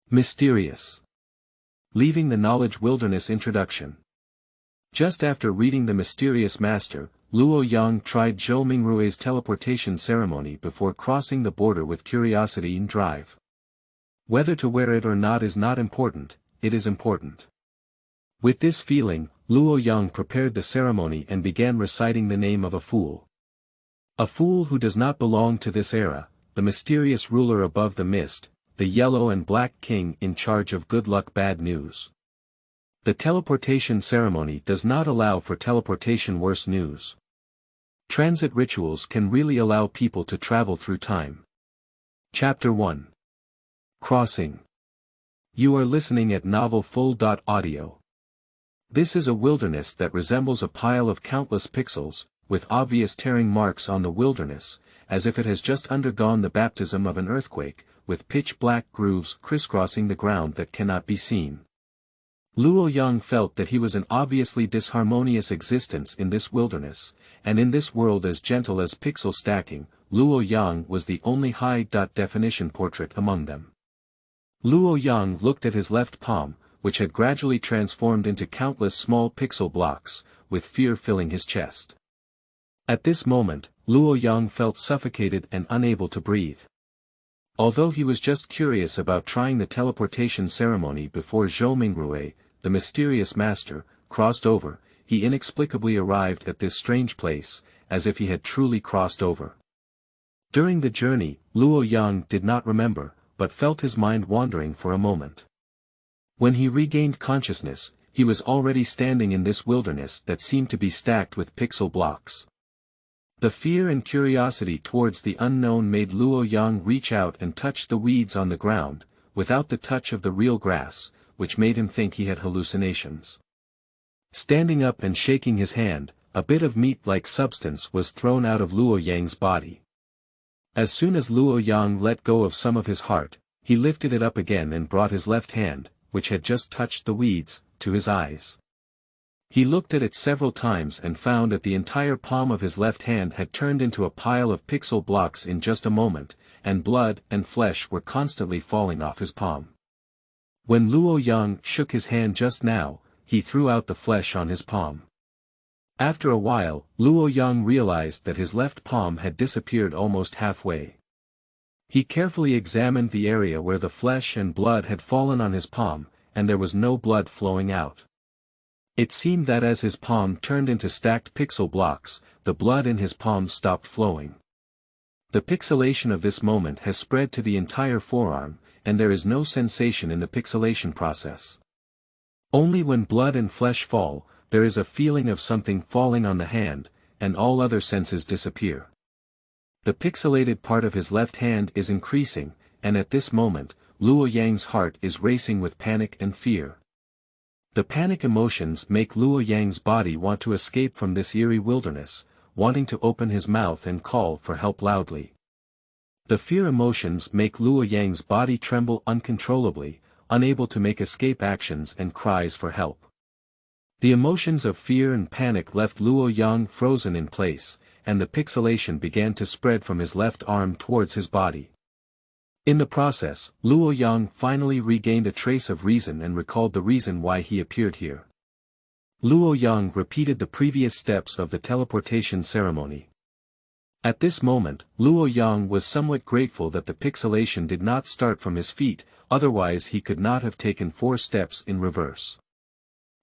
Mysterious. Leaving the Knowledge Wilderness Introduction. Just after reading The Mysterious Master, Luo Yang tried Zhou Mingrui's teleportation ceremony before crossing the border with curiosity and drive. Whether to wear it or not is not important, it is important. With this feeling, Luo Yang prepared the ceremony and began reciting the name of a fool. A fool who does not belong to this era, the mysterious ruler above the mist, the yellow and black king in charge of good luck bad news. The teleportation ceremony does not allow for teleportation worse news. Transit rituals can really allow people to travel through time. Chapter 1. Crossing. You are listening at novelfull.audio. This is a wilderness that resembles a pile of countless pixels, with obvious tearing marks on the wilderness, as if it has just undergone the baptism of an earthquake, with pitch-black grooves crisscrossing the ground that cannot be seen. Luo Yang felt that he was an obviously disharmonious existence in this wilderness, and in this world as gentle as pixel stacking, Luo Yang was the only high-definition portrait among them. Luo Yang looked at his left palm, which had gradually transformed into countless small pixel blocks, with fear filling his chest. At this moment, Luo Yang felt suffocated and unable to breathe. Although he was just curious about trying the teleportation ceremony before Zhou Mingrui, the mysterious master, crossed over, he inexplicably arrived at this strange place, as if he had truly crossed over. During the journey, Luo Yang did not remember, but felt his mind wandering for a moment. When he regained consciousness, he was already standing in this wilderness that seemed to be stacked with pixel blocks. The fear and curiosity towards the unknown made Luo Yang reach out and touch the weeds on the ground, without the touch of the real grass, which made him think he had hallucinations. Standing up and shaking his hand, a bit of meat-like substance was thrown out of Luo Yang's body. As soon as Luo Yang let go of some of his heart, he lifted it up again and brought his left hand, which had just touched the weeds, to his eyes. He looked at it several times and found that the entire palm of his left hand had turned into a pile of pixel blocks in just a moment, and blood and flesh were constantly falling off his palm. When Luo Yang shook his hand just now, he threw out the flesh on his palm. After a while, Luo Yang realized that his left palm had disappeared almost halfway. He carefully examined the area where the flesh and blood had fallen on his palm, and there was no blood flowing out. It seemed that as his palm turned into stacked pixel blocks, the blood in his palm stopped flowing. The pixelation of this moment has spread to the entire forearm, and there is no sensation in the pixelation process. Only when blood and flesh fall, there is a feeling of something falling on the hand, and all other senses disappear. The pixelated part of his left hand is increasing, and at this moment, Luo Yang's heart is racing with panic and fear. The panic emotions make Luo Yang's body want to escape from this eerie wilderness, wanting to open his mouth and call for help loudly. The fear emotions make Luo Yang's body tremble uncontrollably, unable to make escape actions and cries for help. The emotions of fear and panic left Luo Yang frozen in place, and the pixelation began to spread from his left arm towards his body. In the process, Luo Yang finally regained a trace of reason and recalled the reason why he appeared here. Luo Yang repeated the previous steps of the teleportation ceremony. At this moment, Luo Yang was somewhat grateful that the pixelation did not start from his feet, otherwise he could not have taken 4 steps in reverse.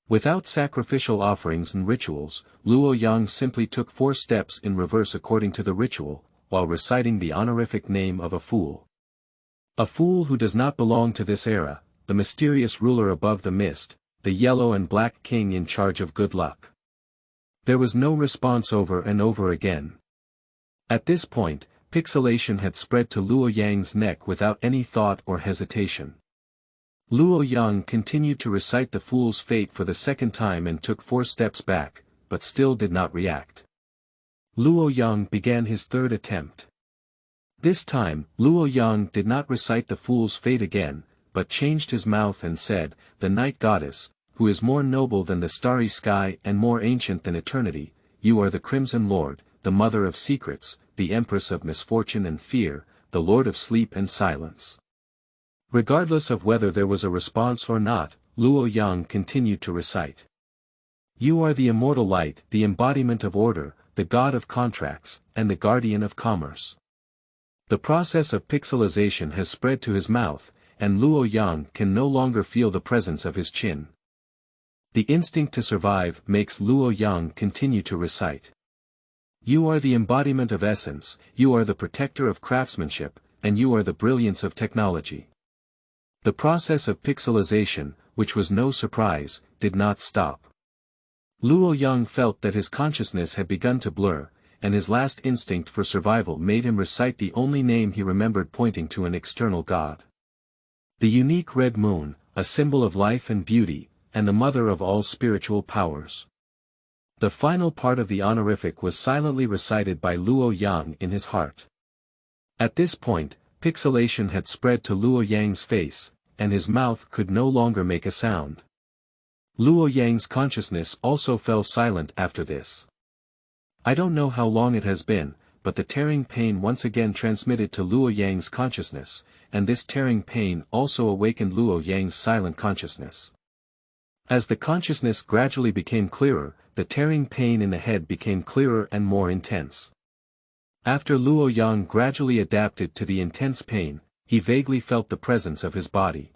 Without sacrificial offerings and rituals, Luo Yang simply took 4 steps in reverse according to the ritual, while reciting the honorific name of a fool. A fool who does not belong to this era, the mysterious ruler above the mist, the yellow and black king in charge of good luck. There was no response over and over again. At this point, pixelation had spread to Luo Yang's neck without any thought or hesitation. Luo Yang continued to recite the fool's fate for the second time and took 4 steps back, but still did not react. Luo Yang began his 3rd attempt. This time, Luo Yang did not recite the fool's fate again, but changed his mouth and said, "The night goddess, who is more noble than the starry sky and more ancient than eternity, you are the Crimson Lord, the mother of secrets, the empress of misfortune and fear, the lord of sleep and silence." Regardless of whether there was a response or not, Luo Yang continued to recite. You are the immortal light, the embodiment of order, the god of contracts, and the guardian of commerce. The process of pixelization has spread to his mouth, and Luo Yang can no longer feel the presence of his chin. The instinct to survive makes Luo Yang continue to recite. You are the embodiment of essence, you are the protector of craftsmanship, and you are the brilliance of technology. The process of pixelization, which was no surprise, did not stop. Luo Yang felt that his consciousness had begun to blur, and his last instinct for survival made him recite the only name he remembered, pointing to an external god. The unique red moon, a symbol of life and beauty, and the mother of all spiritual powers. The final part of the honorific was silently recited by Luo Yang in his heart. At this point, pixelation had spread to Luo Yang's face, and his mouth could no longer make a sound. Luo Yang's consciousness also fell silent after this. I don't know how long it has been, but the tearing pain once again transmitted to Luo Yang's consciousness, and this tearing pain also awakened Luo Yang's silent consciousness. As the consciousness gradually became clearer, the tearing pain in the head became clearer and more intense. After Luo Yang gradually adapted to the intense pain, he vaguely felt the presence of his body.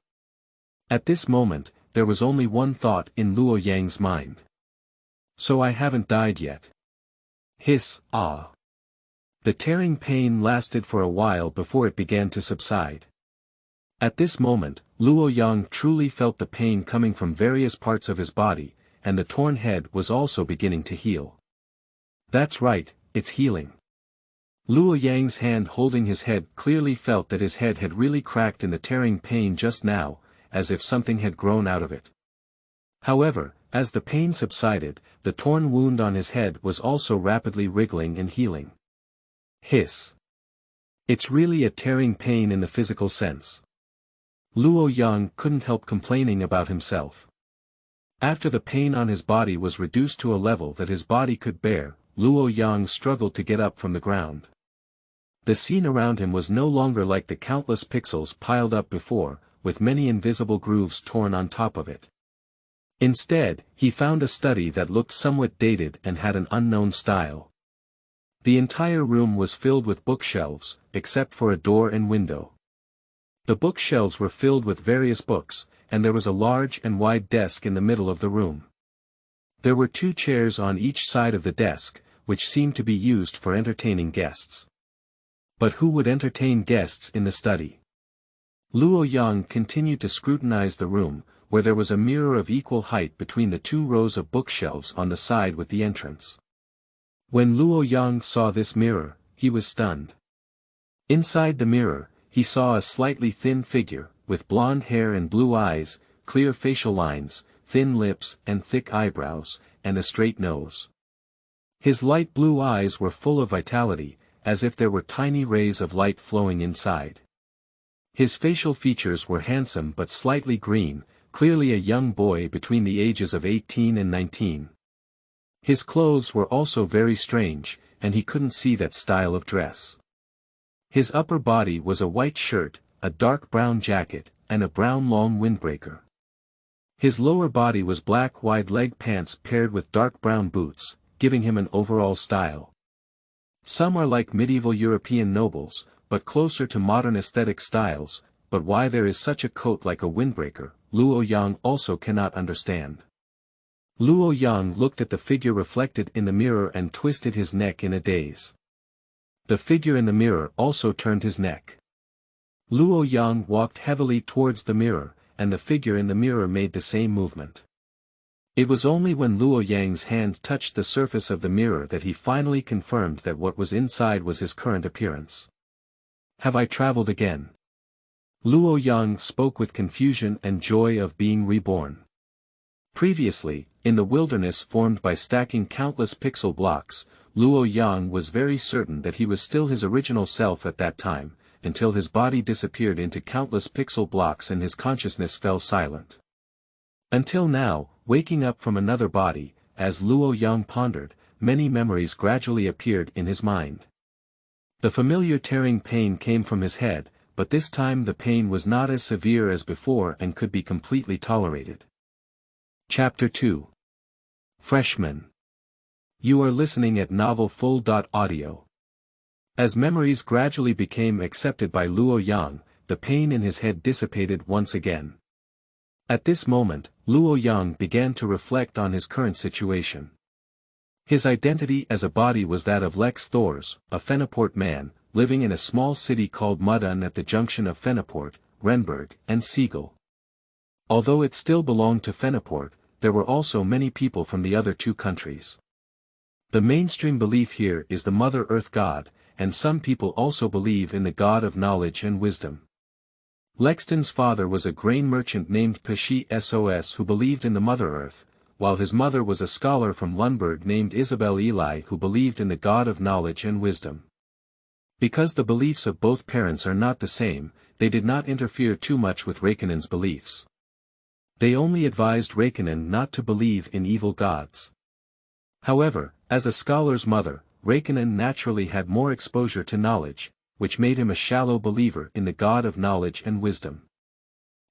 At this moment, there was only one thought in Luo Yang's mind. So I haven't died yet. Hiss, ah. The tearing pain lasted for a while before it began to subside. At this moment, Luo Yang truly felt the pain coming from various parts of his body, and the torn head was also beginning to heal. That's right, it's healing. Luo Yang's hand holding his head clearly felt that his head had really cracked in the tearing pain just now, as if something had grown out of it. However, as the pain subsided, the torn wound on his head was also rapidly wriggling and healing. Hiss. It's really a tearing pain in the physical sense. Luo Yang couldn't help complaining about himself. After the pain on his body was reduced to a level that his body could bear, Luo Yang struggled to get up from the ground. The scene around him was no longer like the countless pixels piled up before, with many invisible grooves torn on top of it. Instead, he found a study that looked somewhat dated and had an unknown style. The entire room was filled with bookshelves, except for a door and window. The bookshelves were filled with various books, and there was a large and wide desk in the middle of the room. There were 2 chairs on each side of the desk, which seemed to be used for entertaining guests. But who would entertain guests in the study? Luo Yang continued to scrutinize the room, where there was a mirror of equal height between the 2 rows of bookshelves on the side with the entrance. When Luo Yang saw this mirror, he was stunned. Inside the mirror, he saw a slightly thin figure, with blonde hair and blue eyes, clear facial lines, thin lips and thick eyebrows, and a straight nose. His light blue eyes were full of vitality, as if there were tiny rays of light flowing inside. His facial features were handsome but slightly green, clearly a young boy between the ages of 18 and 19. His clothes were also very strange, and he couldn't see that style of dress. His upper body was a white shirt, a dark brown jacket, and a brown long windbreaker. His lower body was black wide-leg pants paired with dark brown boots, giving him an overall style. Some are like medieval European nobles, but closer to modern aesthetic styles, but why there is such a coat like a windbreaker, Luo Yang also cannot understand. Luo Yang looked at the figure reflected in the mirror and twisted his neck in a daze. The figure in the mirror also turned his neck. Luo Yang walked heavily towards the mirror, and the figure in the mirror made the same movement. It was only when Luo Yang's hand touched the surface of the mirror that he finally confirmed that what was inside was his current appearance. Have I traveled again? Luo Yang spoke with confusion and joy of being reborn. Previously, in the wilderness formed by stacking countless pixel blocks, Luo Yang was very certain that he was still his original self at that time, until his body disappeared into countless pixel blocks and his consciousness fell silent. Until now, waking up from another body, as Luo Yang pondered, many memories gradually appeared in his mind. The familiar tearing pain came from his head, but this time the pain was not as severe as before and could be completely tolerated. Chapter 2. Freshmen. You are listening at Novel Full.audio. As memories gradually became accepted by Luo Yang, the pain in his head dissipated once again. At this moment, Luo Yang began to reflect on his current situation. His identity as a body was that of Lex Thors, a Fenaport man, living in a small city called Mudun at the junction of Fenaport, Renberg, and Siegel. Although it still belonged to Fenaport, there were also many people from the other two countries. The mainstream belief here is the Mother Earth God, and some people also believe in the God of knowledge and wisdom. Lexton's father was a grain merchant named Pashi Sos who believed in the Mother Earth, while his mother was a scholar from Lundberg named Isabel Eli who believed in the God of knowledge and wisdom. Because the beliefs of both parents are not the same, they did not interfere too much with Räikkönen's beliefs. They only advised Räikkönen not to believe in evil gods. However, as a scholar's mother, Räikkönen naturally had more exposure to knowledge, which made him a shallow believer in the God of knowledge and wisdom.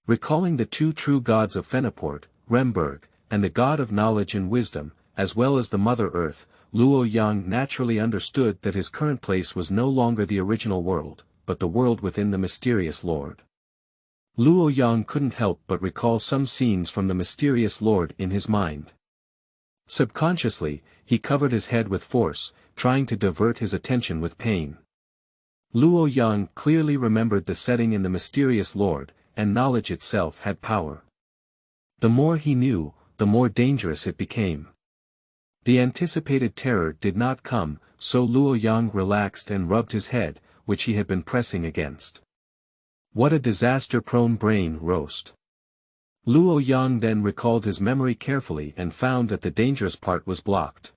Recalling the two true gods of Fenaport, Renberg, and the God of knowledge and wisdom, as well as the Mother Earth, Luo Yang naturally understood that his current place was no longer the original world, but the world within the mysterious Lord. Luo Yang couldn't help but recall some scenes from the mysterious Lord in his mind. Subconsciously, he covered his head with force, trying to divert his attention with pain. Luo Yang clearly remembered the setting in the mysterious Lord, and knowledge itself had power. The more he knew, the more dangerous it became. The anticipated terror did not come, so Luo Yang relaxed and rubbed his head, which he had been pressing against. What a disaster-prone brain roast. Luo Yang then recalled his memory carefully and found that the dangerous part was blocked.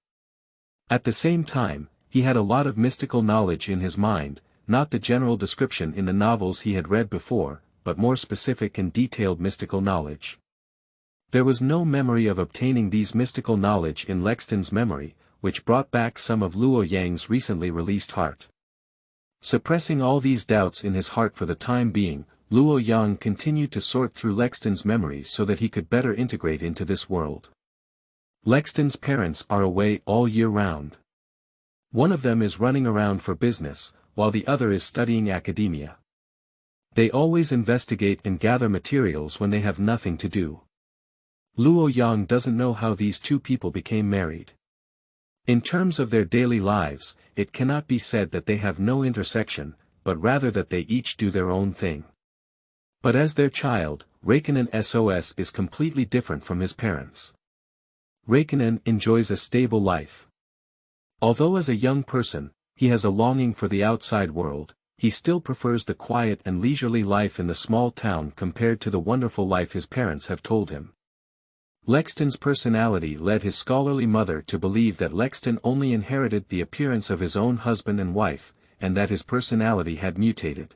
At the same time, he had a lot of mystical knowledge in his mind, not the general description in the novels he had read before, but more specific and detailed mystical knowledge. There was no memory of obtaining these mystical knowledge in Lexton's memory, which brought back some of Luo Yang's recently released heart. Suppressing all these doubts in his heart for the time being, Luo Yang continued to sort through Lexton's memories so that he could better integrate into this world. Lexton's parents are away all year round. One of them is running around for business, while the other is studying academia. They always investigate and gather materials when they have nothing to do. Luo Yang doesn't know how these two people became married. In terms of their daily lives, it cannot be said that they have no intersection, but rather that they each do their own thing. But as their child, Räikkönen Sos is completely different from his parents. Räikkönen enjoys a stable life. Although as a young person, he has a longing for the outside world, he still prefers the quiet and leisurely life in the small town compared to the wonderful life his parents have told him. Lexton's personality led his scholarly mother to believe that Lexton only inherited the appearance of his own husband and wife, and that his personality had mutated.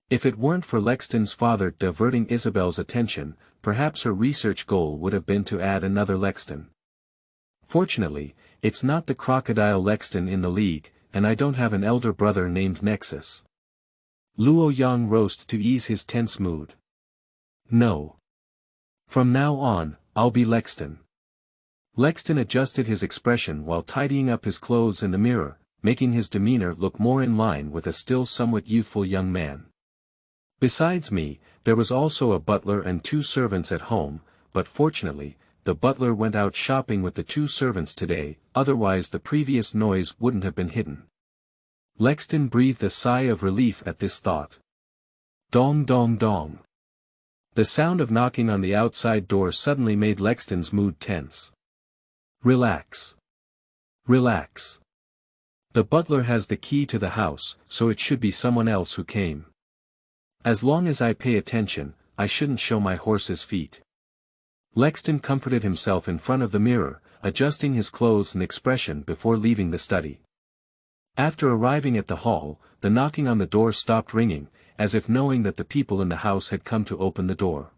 If it weren't for Lexton's father diverting Isabel's attention, perhaps her research goal would have been to add another Lexton. Fortunately, it's not the crocodile Lexton in the league, and I don't have an elder brother named Nexus. Luo Yang roast to ease his tense mood. No. From now on, I'll be Lexton. Lexton adjusted his expression while tidying up his clothes in the mirror, making his demeanor look more in line with a still somewhat youthful young man. Besides me, there was also a butler and 2 servants at home, but fortunately, the butler went out shopping with the 2 servants today, otherwise the previous noise wouldn't have been hidden. Lexton breathed a sigh of relief at this thought. Dong dong dong. The sound of knocking on the outside door suddenly made Lexton's mood tense. Relax. Relax. The butler has the key to the house, so it should be someone else who came. As long as I pay attention, I shouldn't show my horse's feet. Lexton comforted himself in front of the mirror, adjusting his clothes and expression before leaving the study. After arriving at the hall, the knocking on the door stopped ringing, as if knowing that the people in the house had come to open the door.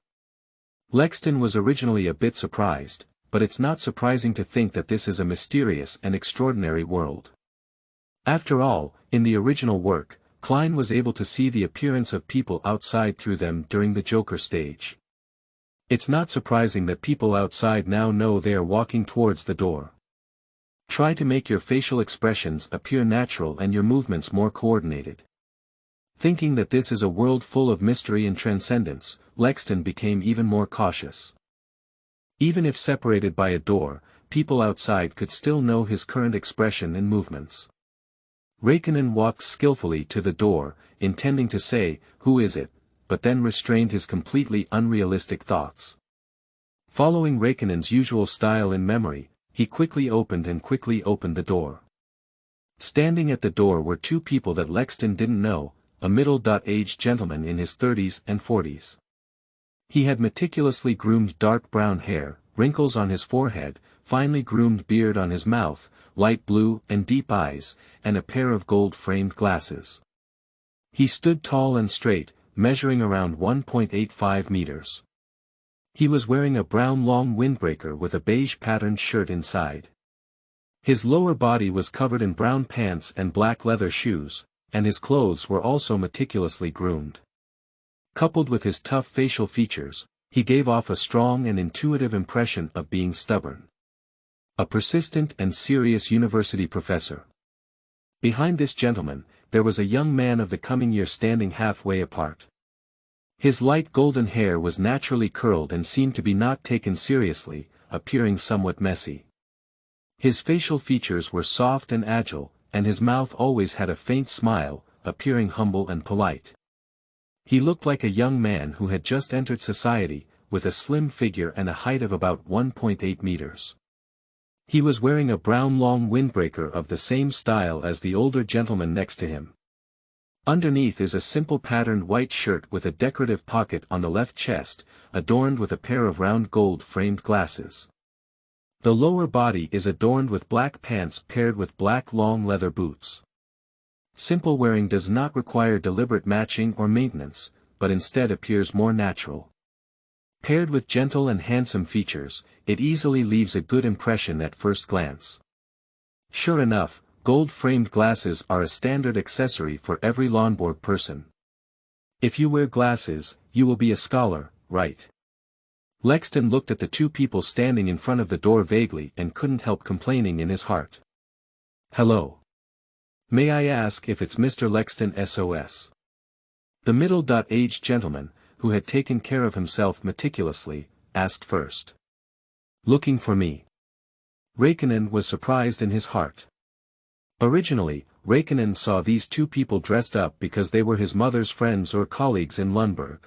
Lexton was originally a bit surprised, but it's not surprising to think that this is a mysterious and extraordinary world. After all, in the original work, Klein was able to see the appearance of people outside through them during the Joker stage. It's not surprising that people outside now know they are walking towards the door. Try to make your facial expressions appear natural and your movements more coordinated. Thinking that this is a world full of mystery and transcendence, Lexton became even more cautious. Even if separated by a door, people outside could still know his current expression and movements. Räikkönen walked skillfully to the door, intending to say, "Who is it?" but then restrained his completely unrealistic thoughts. Following Räikkönen's usual style in memory, he quickly opened the door. Standing at the door were two people that Lexton didn't know, a middle-aged gentleman in his 30s and 40s. He had meticulously groomed dark brown hair, wrinkles on his forehead, finely groomed beard on his mouth, light blue and deep eyes, and a pair of gold-framed glasses. He stood tall and straight, measuring around 1.85 meters. He was wearing a brown long windbreaker with a beige-patterned shirt inside. His lower body was covered in brown pants and black leather shoes, and his clothes were also meticulously groomed. Coupled with his tough facial features, he gave off a strong and intuitive impression of being stubborn. A persistent and serious university professor. Behind this gentleman, there was a young man of the coming year standing halfway apart. His light golden hair was naturally curled and seemed to be not taken seriously, appearing somewhat messy. His facial features were soft and agile, and his mouth always had a faint smile, appearing humble and polite. He looked like a young man who had just entered society, with a slim figure and a height of about 1.8 meters. He was wearing a brown long windbreaker of the same style as the older gentleman next to him. Underneath is a simple patterned white shirt with a decorative pocket on the left chest, adorned with a pair of round gold-framed glasses. The lower body is adorned with black pants paired with black long leather boots. Simple wearing does not require deliberate matching or maintenance, but instead appears more natural. Paired with gentle and handsome features, it easily leaves a good impression at first glance. Sure enough, gold-framed glasses are a standard accessory for every Lonborg person. If you wear glasses, you will be a scholar, right? Lexton looked at the two people standing in front of the door vaguely and couldn't help complaining in his heart. "Hello. May I ask if it's Mr. Lexton SOS?" The middle-aged gentleman, who had taken care of himself meticulously, asked first. "Looking for me?" Räikkönen was surprised in his heart. Originally, Räikkönen saw these two people dressed up because they were his mother's friends or colleagues in Lundberg.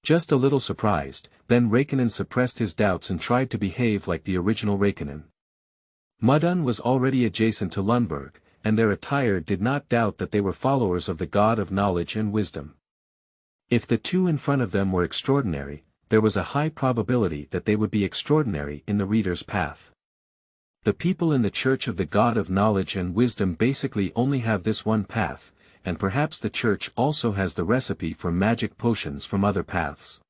Just a little surprised, then Räikkönen suppressed his doubts and tried to behave like the original Räikkönen. Mudun was already adjacent to Lundberg, and their attire did not doubt that they were followers of the god of knowledge and wisdom. If the two in front of them were extraordinary, there was a high probability that they would be extraordinary in the reader's path. The people in the Church of the God of Knowledge and Wisdom basically only have this one path, and perhaps the Church also has the recipe for magic potions from other paths.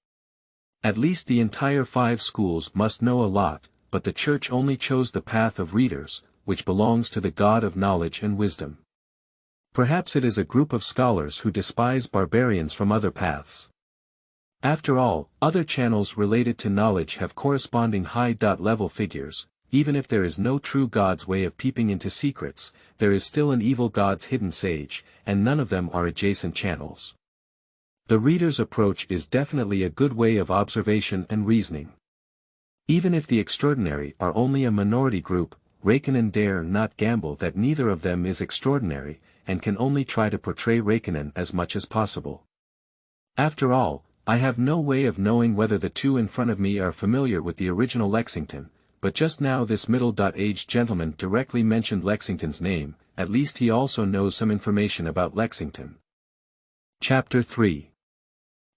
At least the entire 5 schools must know a lot, but the Church only chose the path of readers, which belongs to the God of Knowledge and Wisdom. Perhaps it is a group of scholars who despise barbarians from other paths. After all, other channels related to knowledge have corresponding high-level figures. Even if there is no true god's way of peeping into secrets, there is still an evil god's hidden sage, and none of them are adjacent channels. The reader's approach is definitely a good way of observation and reasoning. Even if the extraordinary are only a minority group, Räikkönen dare not gamble that neither of them is extraordinary, and can only try to portray Räikkönen as much as possible. After all, I have no way of knowing whether the two in front of me are familiar with the original Lexington, but just now this middle-aged gentleman directly mentioned Lexington's name, at least he also knows some information about Lexington. Chapter 3.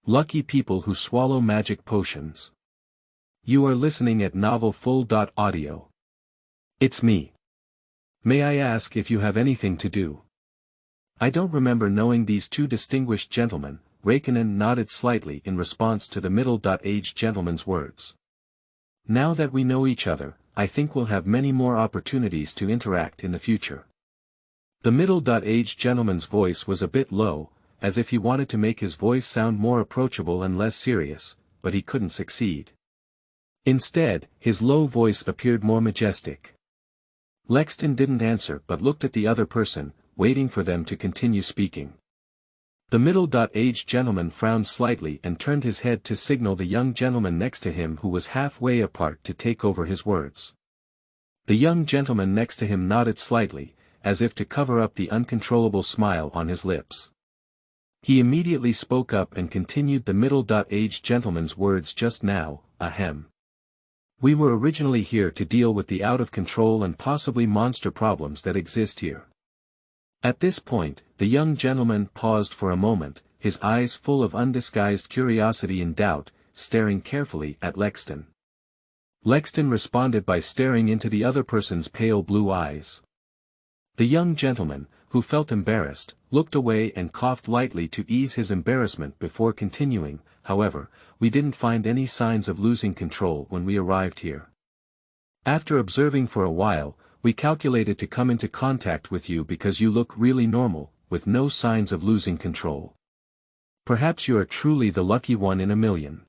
Lucky People Who Swallow Magic Potions. You are listening at novelfull.audio. It's me. May I ask if you have anything to do? I don't remember knowing these two distinguished gentlemen. Räikkönen nodded slightly in response to the middle-aged gentleman's words. Now that we know each other, I think we'll have many more opportunities to interact in the future. The middle-aged gentleman's voice was a bit low, as if he wanted to make his voice sound more approachable and less serious, but he couldn't succeed. Instead, his low voice appeared more majestic. Lexton didn't answer but looked at the other person, waiting for them to continue speaking. The middle-aged gentleman frowned slightly and turned his head to signal the young gentleman next to him who was halfway apart to take over his words. The young gentleman next to him nodded slightly, as if to cover up the uncontrollable smile on his lips. He immediately spoke up and continued the middle-aged gentleman's words just now, ahem. We were originally here to deal with the out-of-control and possibly monster problems that exist here. At this point, the young gentleman paused for a moment, his eyes full of undisguised curiosity and doubt, staring carefully at Lexton. Lexton responded by staring into the other person's pale blue eyes. The young gentleman, who felt embarrassed, looked away and coughed lightly to ease his embarrassment before continuing. However, we didn't find any signs of losing control when we arrived here. After observing for a while, we calculated to come into contact with you because you look really normal, with no signs of losing control. Perhaps you are truly the lucky one in a million.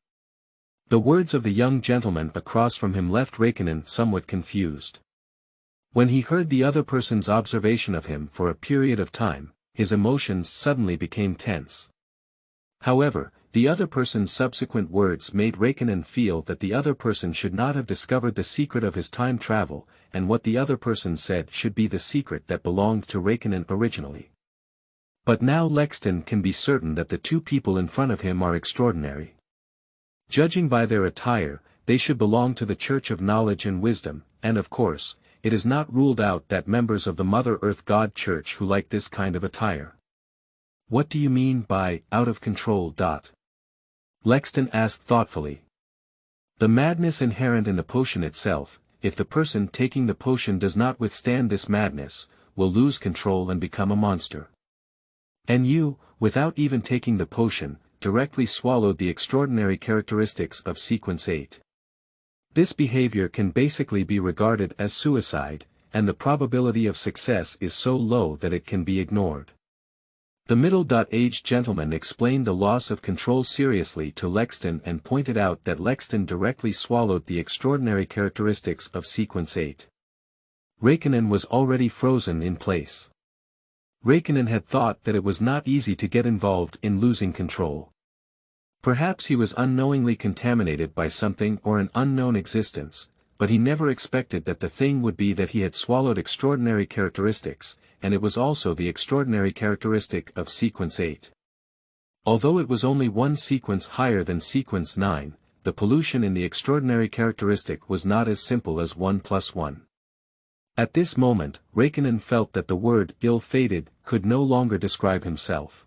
The words of the young gentleman across from him left Räikkönen somewhat confused. When he heard the other person's observation of him for a period of time, his emotions suddenly became tense. However, the other person's subsequent words made Räikkönen feel that the other person should not have discovered the secret of his time travel, and what the other person said should be the secret that belonged to Räikkönen originally. But now Lexton can be certain that the two people in front of him are extraordinary. Judging by their attire, they should belong to the Church of Knowledge and Wisdom, and of course, it is not ruled out that members of the Mother Earth God Church who like this kind of attire. What do you mean by out of control? Lexton asked thoughtfully. The madness inherent in the potion itself, if the person taking the potion does not withstand this madness, will lose control and become a monster. And you, without even taking the potion, directly swallowed the extraordinary characteristics of Sequence 8. This behavior can basically be regarded as suicide, and the probability of success is so low that it can be ignored. The middle-aged gentleman explained the loss of control seriously to Lexton and pointed out that Lexton directly swallowed the extraordinary characteristics of Sequence 8. Räikkönen was already frozen in place. Räikkönen had thought that it was not easy to get involved in losing control. Perhaps he was unknowingly contaminated by something or an unknown existence, but he never expected that the thing would be that he had swallowed extraordinary characteristics, and it was also the extraordinary characteristic of Sequence 8. Although it was only one sequence higher than Sequence 9, the pollution in the extraordinary characteristic was not as simple as 1 plus 1. At this moment, Räikkönen felt that the word ill-fated could no longer describe himself.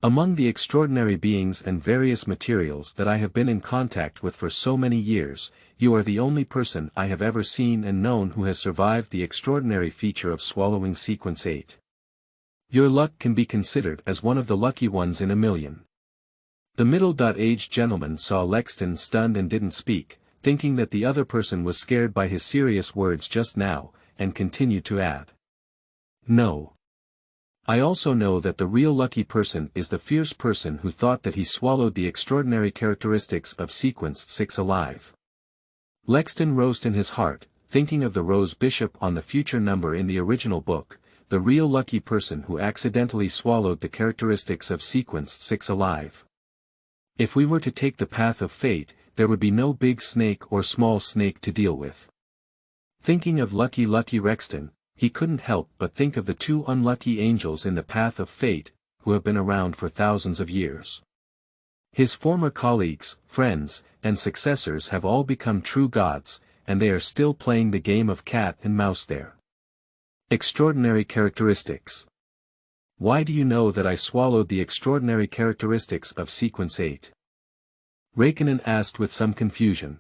Among the extraordinary beings and various materials that I have been in contact with for so many years, you are the only person I have ever seen and known who has survived the extraordinary feature of swallowing Sequence 8. Your luck can be considered as one of the lucky ones in a million. The middle-aged gentleman saw Lexton stunned and didn't speak, thinking that the other person was scared by his serious words just now, and continued to add. No. I also know that the real lucky person is the fierce person who thought that he swallowed the extraordinary characteristics of Sequence 6 alive. Lexton rose in his heart, thinking of the rose bishop on the future number in the original book, the real lucky person who accidentally swallowed the characteristics of Sequence 6 alive. If we were to take the path of fate, there would be no big snake or small snake to deal with. Thinking of lucky Rexton, he couldn't help but think of the two unlucky angels in the path of fate, who have been around for thousands of years. His former colleagues, friends, and successors have all become true gods, and they are still playing the game of cat and mouse there. Extraordinary characteristics. Why do you know that I swallowed the extraordinary characteristics of Sequence 8? Räikkönen asked with some confusion.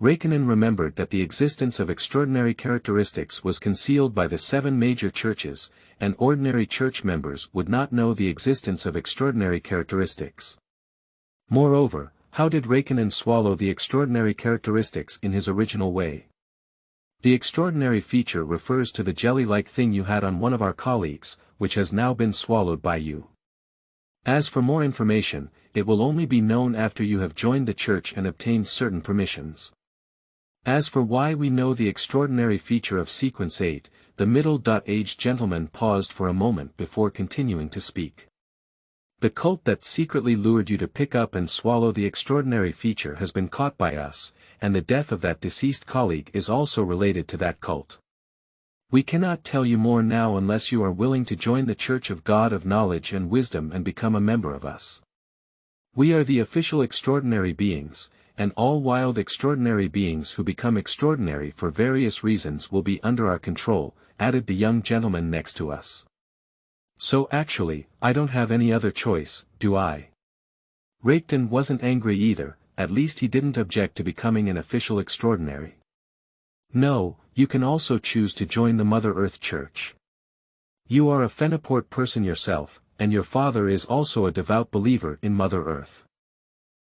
Räikkönen remembered that the existence of extraordinary characteristics was concealed by the 7 major churches, and ordinary church members would not know the existence of extraordinary characteristics. Moreover, how did Räikkönen swallow the extraordinary characteristics in his original way? The extraordinary feature refers to the jelly-like thing you had on one of our colleagues, which has now been swallowed by you. As for more information, it will only be known after you have joined the church and obtained certain permissions. As for why we know the extraordinary feature of sequence 8, the middle-aged gentleman paused for a moment before continuing to speak. The cult that secretly lured you to pick up and swallow the extraordinary feature has been caught by us, and the death of that deceased colleague is also related to that cult. We cannot tell you more now unless you are willing to join the Church of God of Knowledge and Wisdom and become a member of us. We are the official extraordinary beings, and all wild extraordinary beings who become extraordinary for various reasons will be under our control, added the young gentleman next to us. So actually, I don't have any other choice, do I? Raikton wasn't angry either, at least he didn't object to becoming an official extraordinary. No, you can also choose to join the Mother Earth Church. You are a Phenoport person yourself, and your father is also a devout believer in Mother Earth.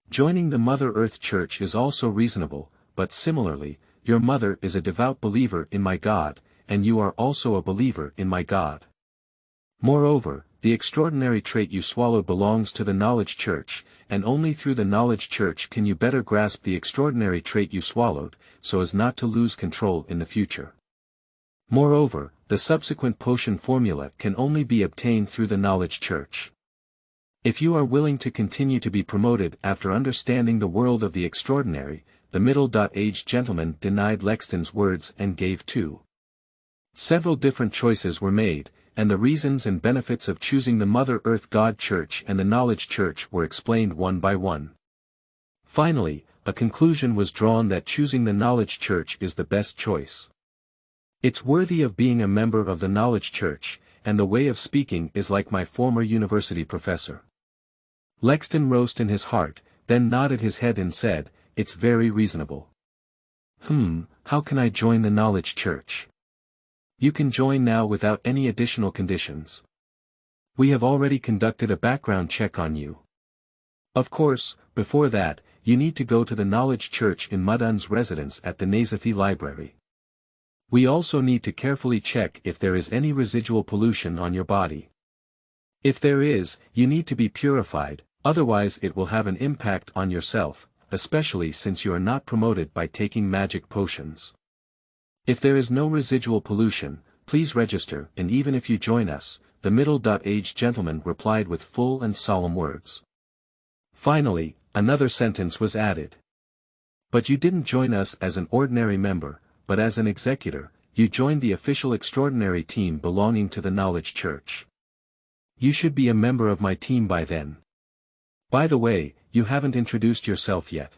Joining the Mother Earth Church is also reasonable, but similarly, your mother is a devout believer in my God, and you are also a believer in my God. Moreover, the extraordinary trait you swallowed belongs to the Knowledge Church, and only through the Knowledge Church can you better grasp the extraordinary trait you swallowed, so as not to lose control in the future. Moreover, the subsequent potion formula can only be obtained through the Knowledge Church. If you are willing to continue to be promoted after understanding the world of the extraordinary, the middle-aged gentleman denied Lexton's words and gave two. Several different choices were made, and the reasons and benefits of choosing the Mother Earth God Church and the Knowledge Church were explained one by one. Finally, a conclusion was drawn that choosing the Knowledge Church is the best choice. It's worthy of being a member of the Knowledge Church, and the way of speaking is like my former university professor. Lexton roused in his heart, then nodded his head and said, "It's very reasonable." How can I join the Knowledge Church? You can join now without any additional conditions. We have already conducted a background check on you. Of course, before that, you need to go to the Knowledge Church in Mudun's residence at the Nazathi Library. We also need to carefully check if there is any residual pollution on your body. If there is, you need to be purified, otherwise it will have an impact on yourself, especially since you are not promoted by taking magic potions. If there is no residual pollution, please register, and even if you join us, the middle-aged gentleman replied with full and solemn words. Finally, another sentence was added. But you didn't join us as an ordinary member, but as an executor, you joined the official extraordinary team belonging to the Knowledge Church. You should be a member of my team by then. By the way, you haven't introduced yourself yet.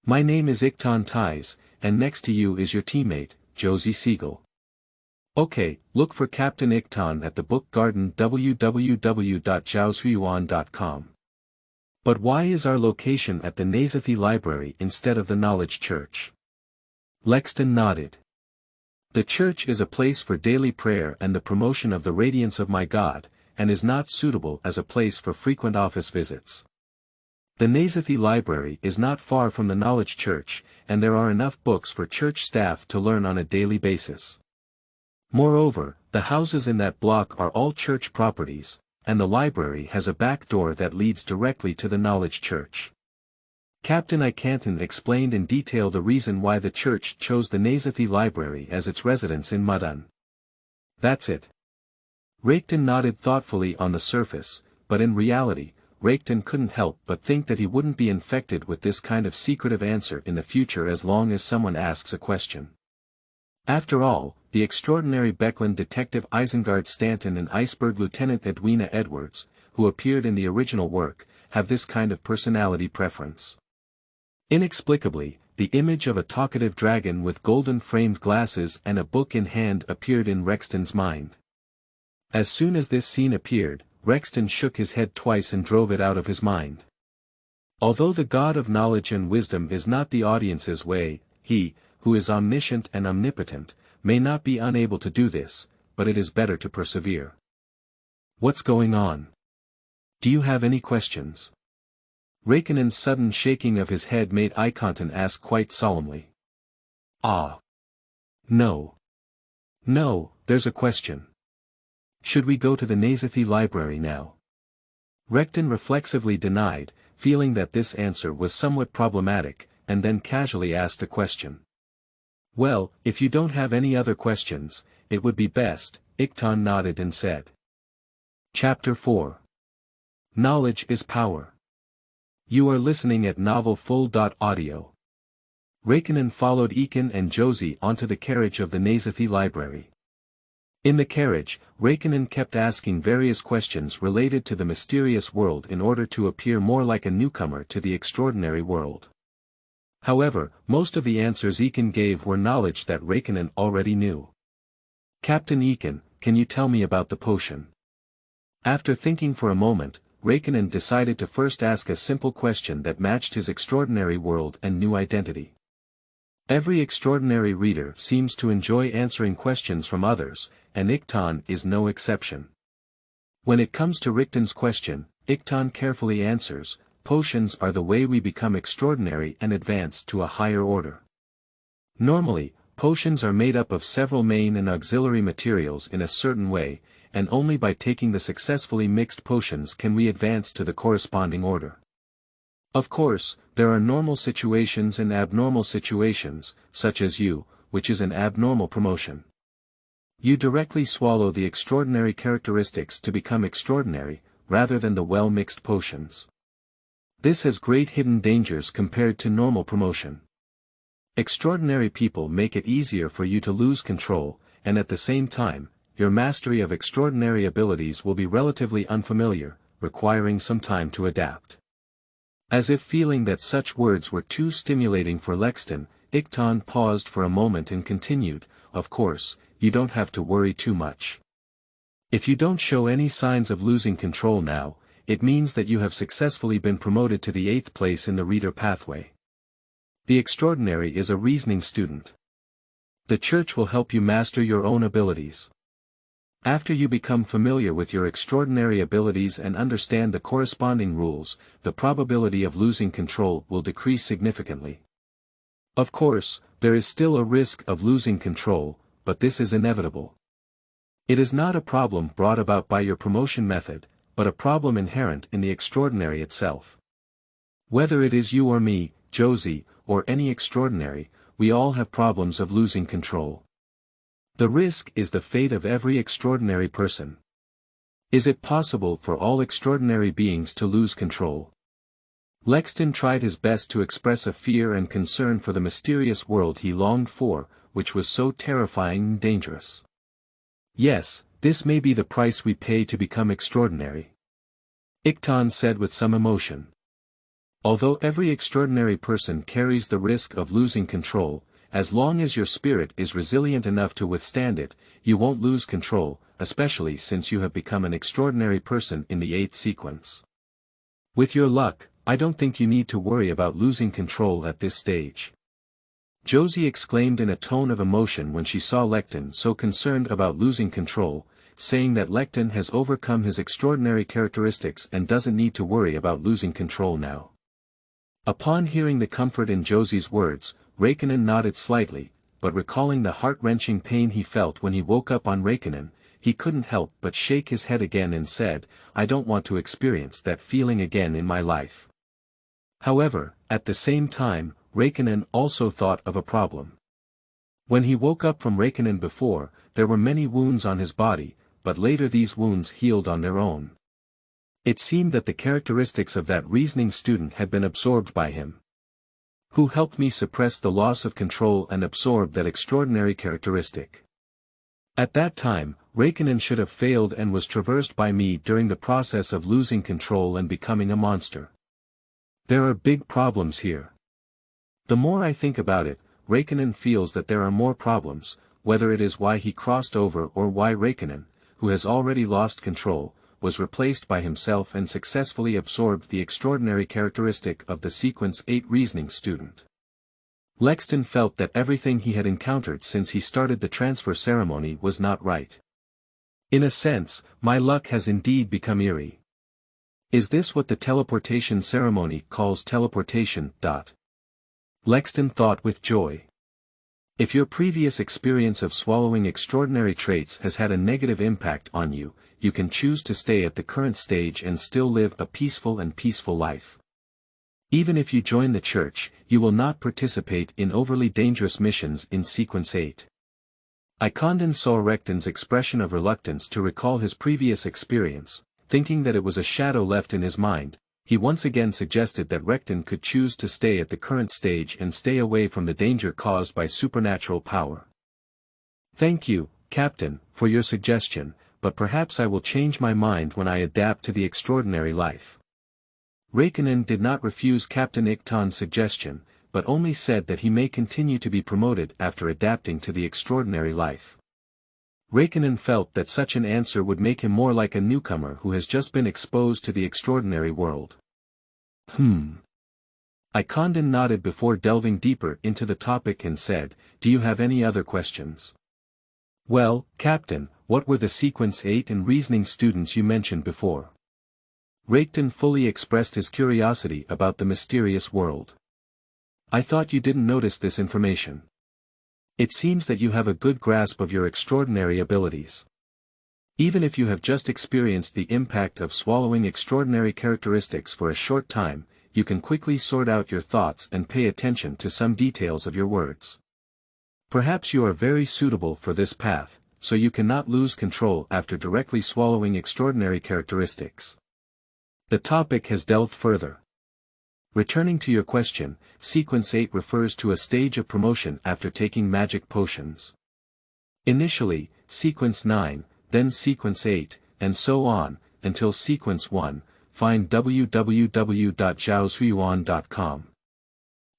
My name is Ikton Tais, and next to you is your teammate, Josie Siegel. Okay, look for Captain Ikton at the book garden www.zhaoshuyuan.com. But why is our location at the Nazathi Library instead of the Knowledge Church? Lexton nodded. The church is a place for daily prayer and the promotion of the radiance of my God, and is not suitable as a place for frequent office visits. The Nazathi Library is not far from the Knowledge Church, and there are enough books for church staff to learn on a daily basis. Moreover, the houses in that block are all church properties, and the library has a back door that leads directly to the Knowledge Church. Captain Ikanton explained in detail the reason why the church chose the Nazathi Library as its residence in Mudun. That's it. Raikton nodded thoughtfully on the surface, but in reality, Raikton couldn't help but think that he wouldn't be infected with this kind of secretive answer in the future as long as someone asks a question. After all, the extraordinary Beckland Detective Isengard Stanton and Iceberg Lieutenant Edwina Edwards, who appeared in the original work, have this kind of personality preference. Inexplicably, the image of a talkative dragon with golden-framed glasses and a book in hand appeared in Rexton's mind. As soon as this scene appeared, Rexton shook his head twice and drove it out of his mind. Although the God of knowledge and wisdom is not the audience's way, he, who is omniscient and omnipotent, may not be unable to do this, but it is better to persevere. What's going on? Do you have any questions? Raikkonen's sudden shaking of his head made Ikanton ask quite solemnly. Ah. No. No, there's a question. Should we go to the Nazithi library now? Rekton reflexively denied, feeling that this answer was somewhat problematic, and then casually asked a question. Well, if you don't have any other questions, it would be best, Ikton nodded and said. Chapter 4. Knowledge is Power. You are listening at novelfull.audio. Reikkonen followed Iken and Josie onto the carriage of the Nazithi library. In the carriage, Reikkonen kept asking various questions related to the mysterious world in order to appear more like a newcomer to the extraordinary world. However, most of the answers Iken gave were knowledge that Reikkonen already knew. Captain Iken, can you tell me about the potion? After thinking for a moment, Reikkonen decided to first ask a simple question that matched his extraordinary world and new identity. Every extraordinary reader seems to enjoy answering questions from others, and Ikton is no exception. When it comes to Richton's question, Ikton carefully answers, potions are the way we become extraordinary and advance to a higher order. Normally, potions are made up of several main and auxiliary materials in a certain way, and only by taking the successfully mixed potions can we advance to the corresponding order. Of course, there are normal situations and abnormal situations, such as you, which is an abnormal promotion. You directly swallow the extraordinary characteristics to become extraordinary, rather than the well-mixed potions. This has great hidden dangers compared to normal promotion. Extraordinary people make it easier for you to lose control, and at the same time, your mastery of extraordinary abilities will be relatively unfamiliar, requiring some time to adapt. As if feeling that such words were too stimulating for Lexton, Ikton paused for a moment and continued, of course, you don't have to worry too much. If you don't show any signs of losing control now, it means that you have successfully been promoted to the 8th place in the reader pathway. The extraordinary is a reasoning student. The church will help you master your own abilities. After you become familiar with your extraordinary abilities and understand the corresponding rules, the probability of losing control will decrease significantly. Of course, there is still a risk of losing control, but this is inevitable. It is not a problem brought about by your promotion method, but a problem inherent in the extraordinary itself. Whether it is you or me, Josie, or any extraordinary, we all have problems of losing control. The risk is the fate of every extraordinary person. Is it possible for all extraordinary beings to lose control? Lexton tried his best to express a fear and concern for the mysterious world he longed for, which was so terrifying and dangerous. Yes, this may be the price we pay to become extraordinary. Ikton said with some emotion. Although every extraordinary person carries the risk of losing control, as long as your spirit is resilient enough to withstand it, you won't lose control, especially since you have become an extraordinary person in the 8th sequence. With your luck, I don't think you need to worry about losing control at this stage. Josie exclaimed in a tone of emotion when she saw Lexton so concerned about losing control, saying that Lexton has overcome his extraordinary characteristics and doesn't need to worry about losing control now. Upon hearing the comfort in Josie's words, Reikkonen nodded slightly, but recalling the heart-wrenching pain he felt when he woke up on Reikkonen, he couldn't help but shake his head again and said, I don't want to experience that feeling again in my life. However, at the same time, Reikkonen also thought of a problem. When he woke up from Reikkonen before, there were many wounds on his body, but later these wounds healed on their own. It seemed that the characteristics of that reasoning student had been absorbed by him. Who helped me suppress the loss of control and absorb that extraordinary characteristic? At that time, Reikkonen should have failed and was traversed by me during the process of losing control and becoming a monster. There are big problems here. The more I think about it, Reikkonen feels that there are more problems, whether it is why he crossed over or why Reikkonen, who has already lost control, was replaced by himself and successfully absorbed the extraordinary characteristic of the Sequence 8 reasoning student. Lexton felt that everything he had encountered since he started the transfer ceremony was not right. In a sense, my luck has indeed become eerie. Is this what the teleportation ceremony calls teleportation? Lexton thought with joy. If your previous experience of swallowing extraordinary traits has had a negative impact on you, you can choose to stay at the current stage and still live a peaceful life. Even if you join the church, you will not participate in overly dangerous missions in Sequence 8. Ikondon saw Rekton's expression of reluctance to recall his previous experience, thinking that it was a shadow left in his mind. He once again suggested that Rekton could choose to stay at the current stage and stay away from the danger caused by supernatural power. Thank you, Captain, for your suggestion, but perhaps I will change my mind when I adapt to the extraordinary life. Raikkonen did not refuse Captain Ikton's suggestion, but only said that he may continue to be promoted after adapting to the extraordinary life. Raikkonen felt that such an answer would make him more like a newcomer who has just been exposed to the extraordinary world. Ikondon nodded before delving deeper into the topic and said, "Do you have any other questions?" "Well, Captain, what were the Sequence 8 and reasoning students you mentioned before?" Raikkonen fully expressed his curiosity about the mysterious world. "I thought you didn't notice this information. It seems that you have a good grasp of your extraordinary abilities. Even if you have just experienced the impact of swallowing extraordinary characteristics for a short time, you can quickly sort out your thoughts and pay attention to some details of your words. Perhaps you are very suitable for this path, so you cannot lose control after directly swallowing extraordinary characteristics." The topic has delved further. Returning to your question, Sequence 8 refers to a stage of promotion after taking magic potions. Initially, Sequence 9, then Sequence 8, and so on, until Sequence 1, find www.zhaozuiyuan.com.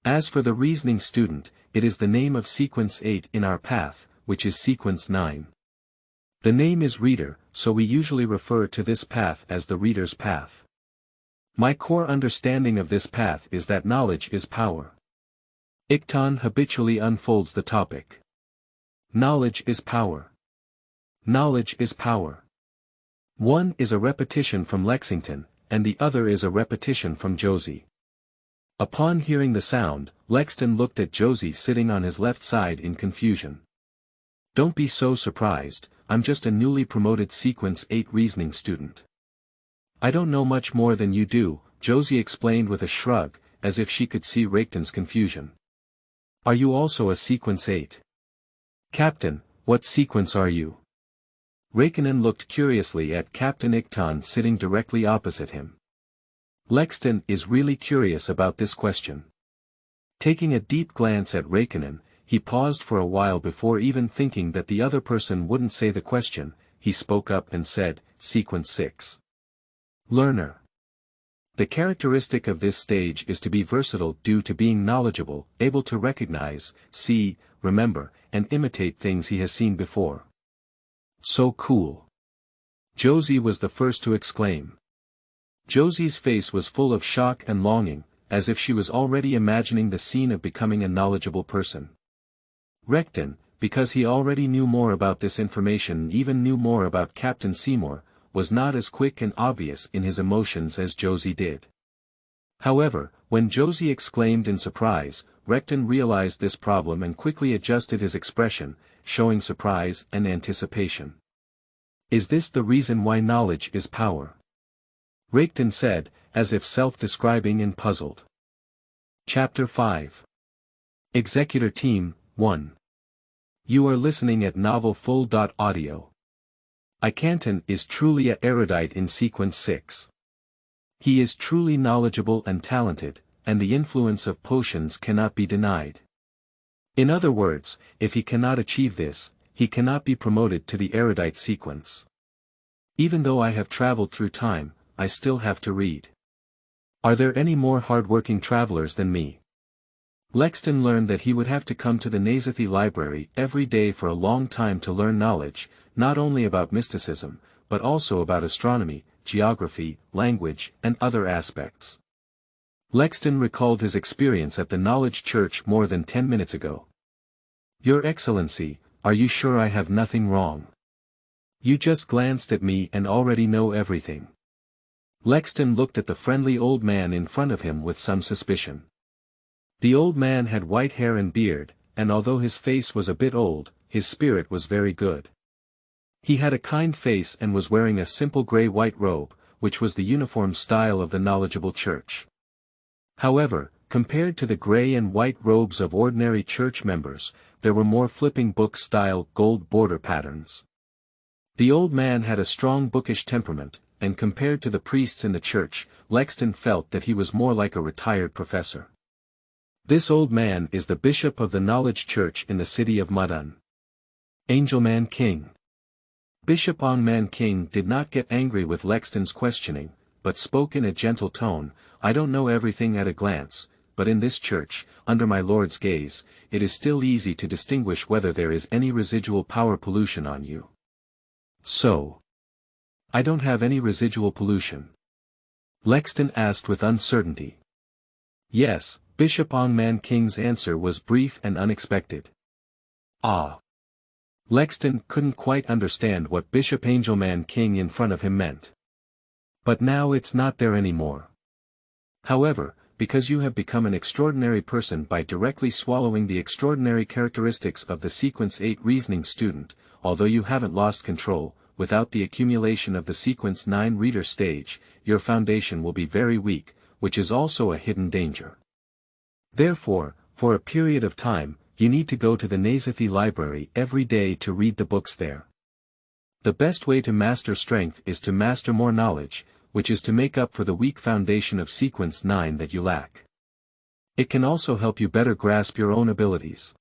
As for the reasoning student, it is the name of Sequence 8 in our path, which is Sequence 9. The name is Reader, so we usually refer to this path as the Reader's Path. My core understanding of this path is that knowledge is power. Ikton habitually unfolds the topic. Knowledge is power. Knowledge is power. One is a repetition from Lexington, and the other is a repetition from Josie. Upon hearing the sound, Lexington looked at Josie sitting on his left side in confusion. "Don't be so surprised, I'm just a newly promoted Sequence 8 reasoning student. I don't know much more than you do," Josie explained with a shrug, as if she could see Raikton's confusion. "Are you also a Sequence 8? Captain, what sequence are you?" Raikkonen looked curiously at Captain Ikton sitting directly opposite him. Lexington is really curious about this question. Taking a deep glance at Raikkonen, he paused for a while before even thinking that the other person wouldn't say the question. He spoke up and said, "Sequence 6. Learner. The characteristic of this stage is to be versatile due to being knowledgeable, able to recognize, see, remember, and imitate things he has seen before." "So cool." Josie was the first to exclaim. Josie's face was full of shock and longing, as if she was already imagining the scene of becoming a knowledgeable person. Rekton, because he already knew more about this information and even knew more about Captain Seymour, was not as quick and obvious in his emotions as Josie did. However, when Josie exclaimed in surprise, Rekton realized this problem and quickly adjusted his expression, showing surprise and anticipation. "Is this the reason why knowledge is power?" Rekton said, as if self-describing and puzzled. Chapter 5. Executor Team, 1. You are listening at novelfull.audio. Ikondon is truly a erudite in Sequence 6. He is truly knowledgeable and talented, and the influence of potions cannot be denied. In other words, if he cannot achieve this, he cannot be promoted to the erudite sequence. Even though I have traveled through time, I still have to read. Are there any more hard-working travelers than me? Lexington learned that he would have to come to the Nazathi library every day for a long time to learn knowledge, not only about mysticism, but also about astronomy, geography, language, and other aspects. Lexington recalled his experience at the Knowledge Church more than 10 minutes ago. "Your Excellency, are you sure I have nothing wrong? You just glanced at me and already know everything." Lexington looked at the friendly old man in front of him with some suspicion. The old man had white hair and beard, and although his face was a bit old, his spirit was very good. He had a kind face and was wearing a simple gray-white robe, which was the uniform style of the knowledgeable church. However, compared to the gray and white robes of ordinary church members, there were more flipping book-style gold border patterns. The old man had a strong bookish temperament, and compared to the priests in the church, Lexton felt that he was more like a retired professor. This old man is the bishop of the Knowledge Church in the city of Mudan. Angelman King. Bishop Ongman King did not get angry with Lexton's questioning, but spoke in a gentle tone. I don't know everything at a glance, but in this church, under my Lord's gaze, it is still easy to distinguish whether there is any residual power pollution on you. So. I don't have any residual pollution. Lexton asked with uncertainty. Yes, Bishop Ongman King's answer was brief and unexpected. Ah. Lexton couldn't quite understand what Bishop Angelman King in front of him meant. But now it's not there anymore. However, because you have become an extraordinary person by directly swallowing the extraordinary characteristics of the Sequence 8 reasoning student, although you haven't lost control, without the accumulation of the Sequence 9 reader stage, your foundation will be very weak, which is also a hidden danger. Therefore, for a period of time, you need to go to the Nazathi library every day to read the books there. The best way to master strength is to master more knowledge, which is to make up for the weak foundation of Sequence 9 that you lack. It can also help you better grasp your own abilities.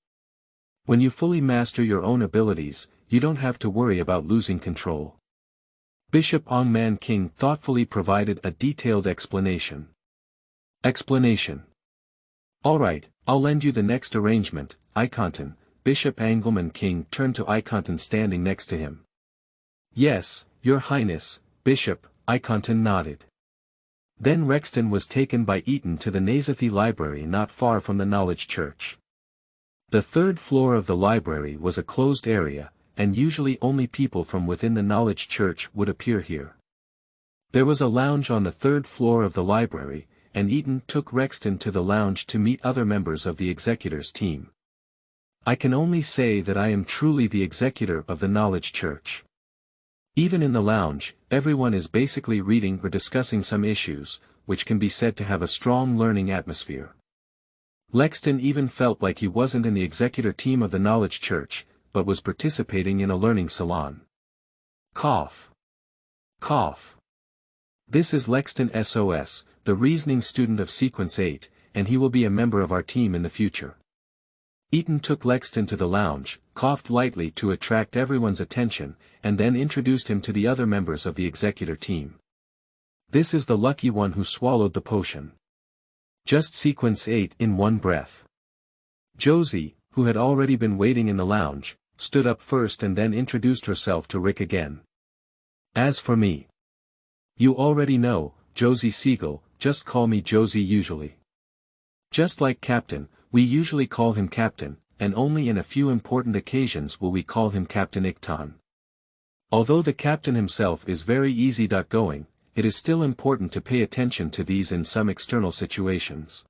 When you fully master your own abilities, you don't have to worry about losing control. Bishop Ongman King thoughtfully provided a detailed explanation. Explanation. Alright, I'll lend you the next arrangement, Ikonton. Bishop Angelman King turned to Ikonton standing next to him. Yes, Your Highness, Bishop, Ikonton nodded. Then Rexton was taken by Eaton to the Nazathi library not far from the Knowledge Church. The third floor of the library was a closed area, and usually only people from within the Knowledge Church would appear here. There was a lounge on the third floor of the library, and Eaton took Rexton to the lounge to meet other members of the Executor's team. I can only say that I am truly the Executor of the Knowledge Church. Even in the lounge, everyone is basically reading or discussing some issues, which can be said to have a strong learning atmosphere. Lexton even felt like he wasn't in the Executor team of the Knowledge Church, but was participating in a learning salon. Cough. Cough. This is Lexton SOS, the reasoning student of Sequence 8, and he will be a member of our team in the future. Eaton took Lexton to the lounge, coughed lightly to attract everyone's attention, and then introduced him to the other members of the Executor team. This is the lucky one who swallowed the potion. Just Sequence 8 in one breath. Josie, who had already been waiting in the lounge, stood up first and then introduced herself to Rick again. As for me. You already know, Josie Siegel, just call me Josie usually. Just like Captain, we usually call him Captain, and only in a few important occasions will we call him Captain Ikton. Although the Captain himself is very easygoing, it is still important to pay attention to these in some external situations.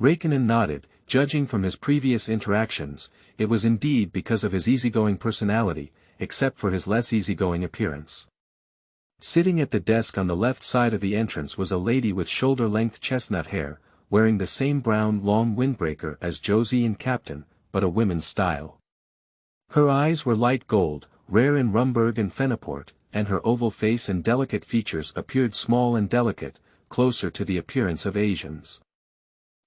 Raikkonen nodded, judging from his previous interactions, it was indeed because of his easygoing personality, except for his less easygoing appearance. Sitting at the desk on the left side of the entrance was a lady with shoulder-length chestnut hair, wearing the same brown long windbreaker as Josie and Captain, but a women's style. Her eyes were light gold, rare in Rumburg and Fenaport, and her oval face and delicate features appeared small and delicate, closer to the appearance of Asians.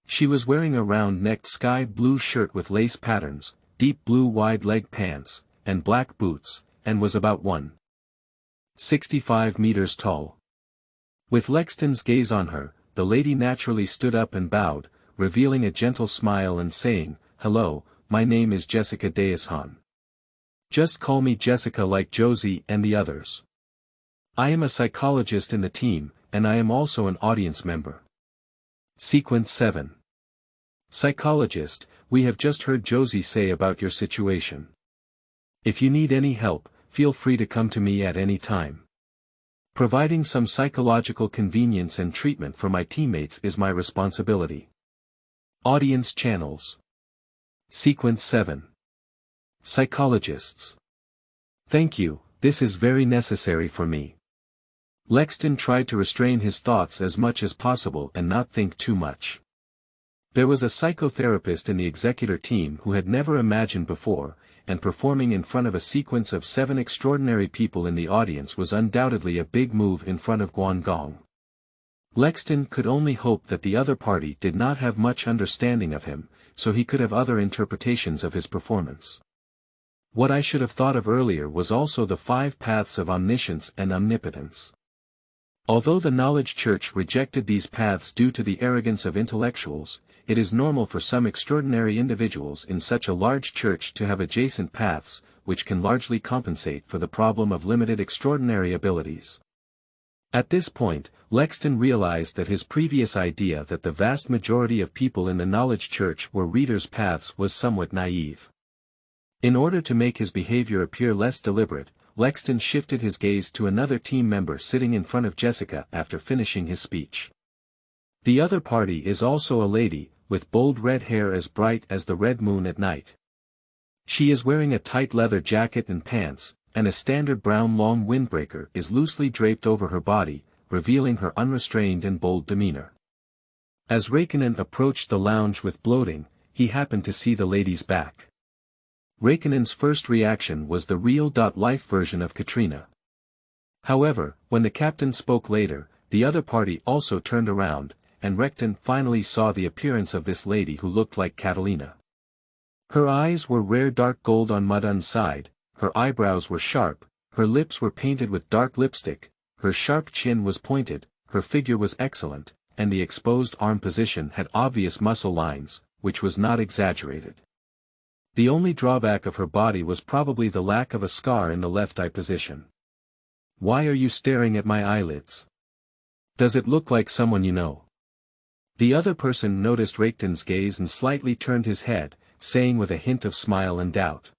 She was wearing a round-necked sky blue shirt with lace patterns, deep blue wide-leg pants, and black boots, and was about 1.65 meters tall. With Lexton's gaze on her, the lady naturally stood up and bowed, revealing a gentle smile and saying, "Hello, my name is Jessica Deishan. Just call me Jessica like Josie and the others. I am a psychologist in the team, and I am also an audience member." Sequence 7. Psychologist, we have just heard Josie say about your situation. If you need any help, feel free to come to me at any time. Providing some psychological convenience and treatment for my teammates is my responsibility. Audience channels. Sequence 7. Psychologists. Thank you, this is very necessary for me. Lexton tried to restrain his thoughts as much as possible and not think too much. There was a psychotherapist in the Executor team who had never imagined before, and performing in front of a sequence of 7 extraordinary people in the audience was undoubtedly a big move in front of Guangong. Lexton could only hope that the other party did not have much understanding of him, so he could have other interpretations of his performance. What I should have thought of earlier was also the 5 paths of omniscience and omnipotence. Although the Knowledge Church rejected these paths due to the arrogance of intellectuals, it is normal for some extraordinary individuals in such a large church to have adjacent paths, which can largely compensate for the problem of limited extraordinary abilities. At this point, Lexton realized that his previous idea that the vast majority of people in the Knowledge Church were readers' paths was somewhat naive. In order to make his behavior appear less deliberate, Lexton shifted his gaze to another team member sitting in front of Jessica after finishing his speech. The other party is also a lady, with bold red hair as bright as the red moon at night. She is wearing a tight leather jacket and pants, and a standard brown long windbreaker is loosely draped over her body, revealing her unrestrained and bold demeanor. As Räikkönen approached the lounge with bloating, he happened to see the lady's back. Räikkönen's first reaction was the real-life version of Katrina. However, when the captain spoke later, the other party also turned around, and Räikkönen finally saw the appearance of this lady who looked like Catalina. Her eyes were rare dark gold on Mudun's side, her eyebrows were sharp, her lips were painted with dark lipstick, her sharp chin was pointed, her figure was excellent, and the exposed arm position had obvious muscle lines, which was not exaggerated. The only drawback of her body was probably the lack of a scar in the left eye position. Why are you staring at my eyelids? Does it look like someone you know? The other person noticed Räikkönen's gaze and slightly turned his head, saying with a hint of smile and doubt.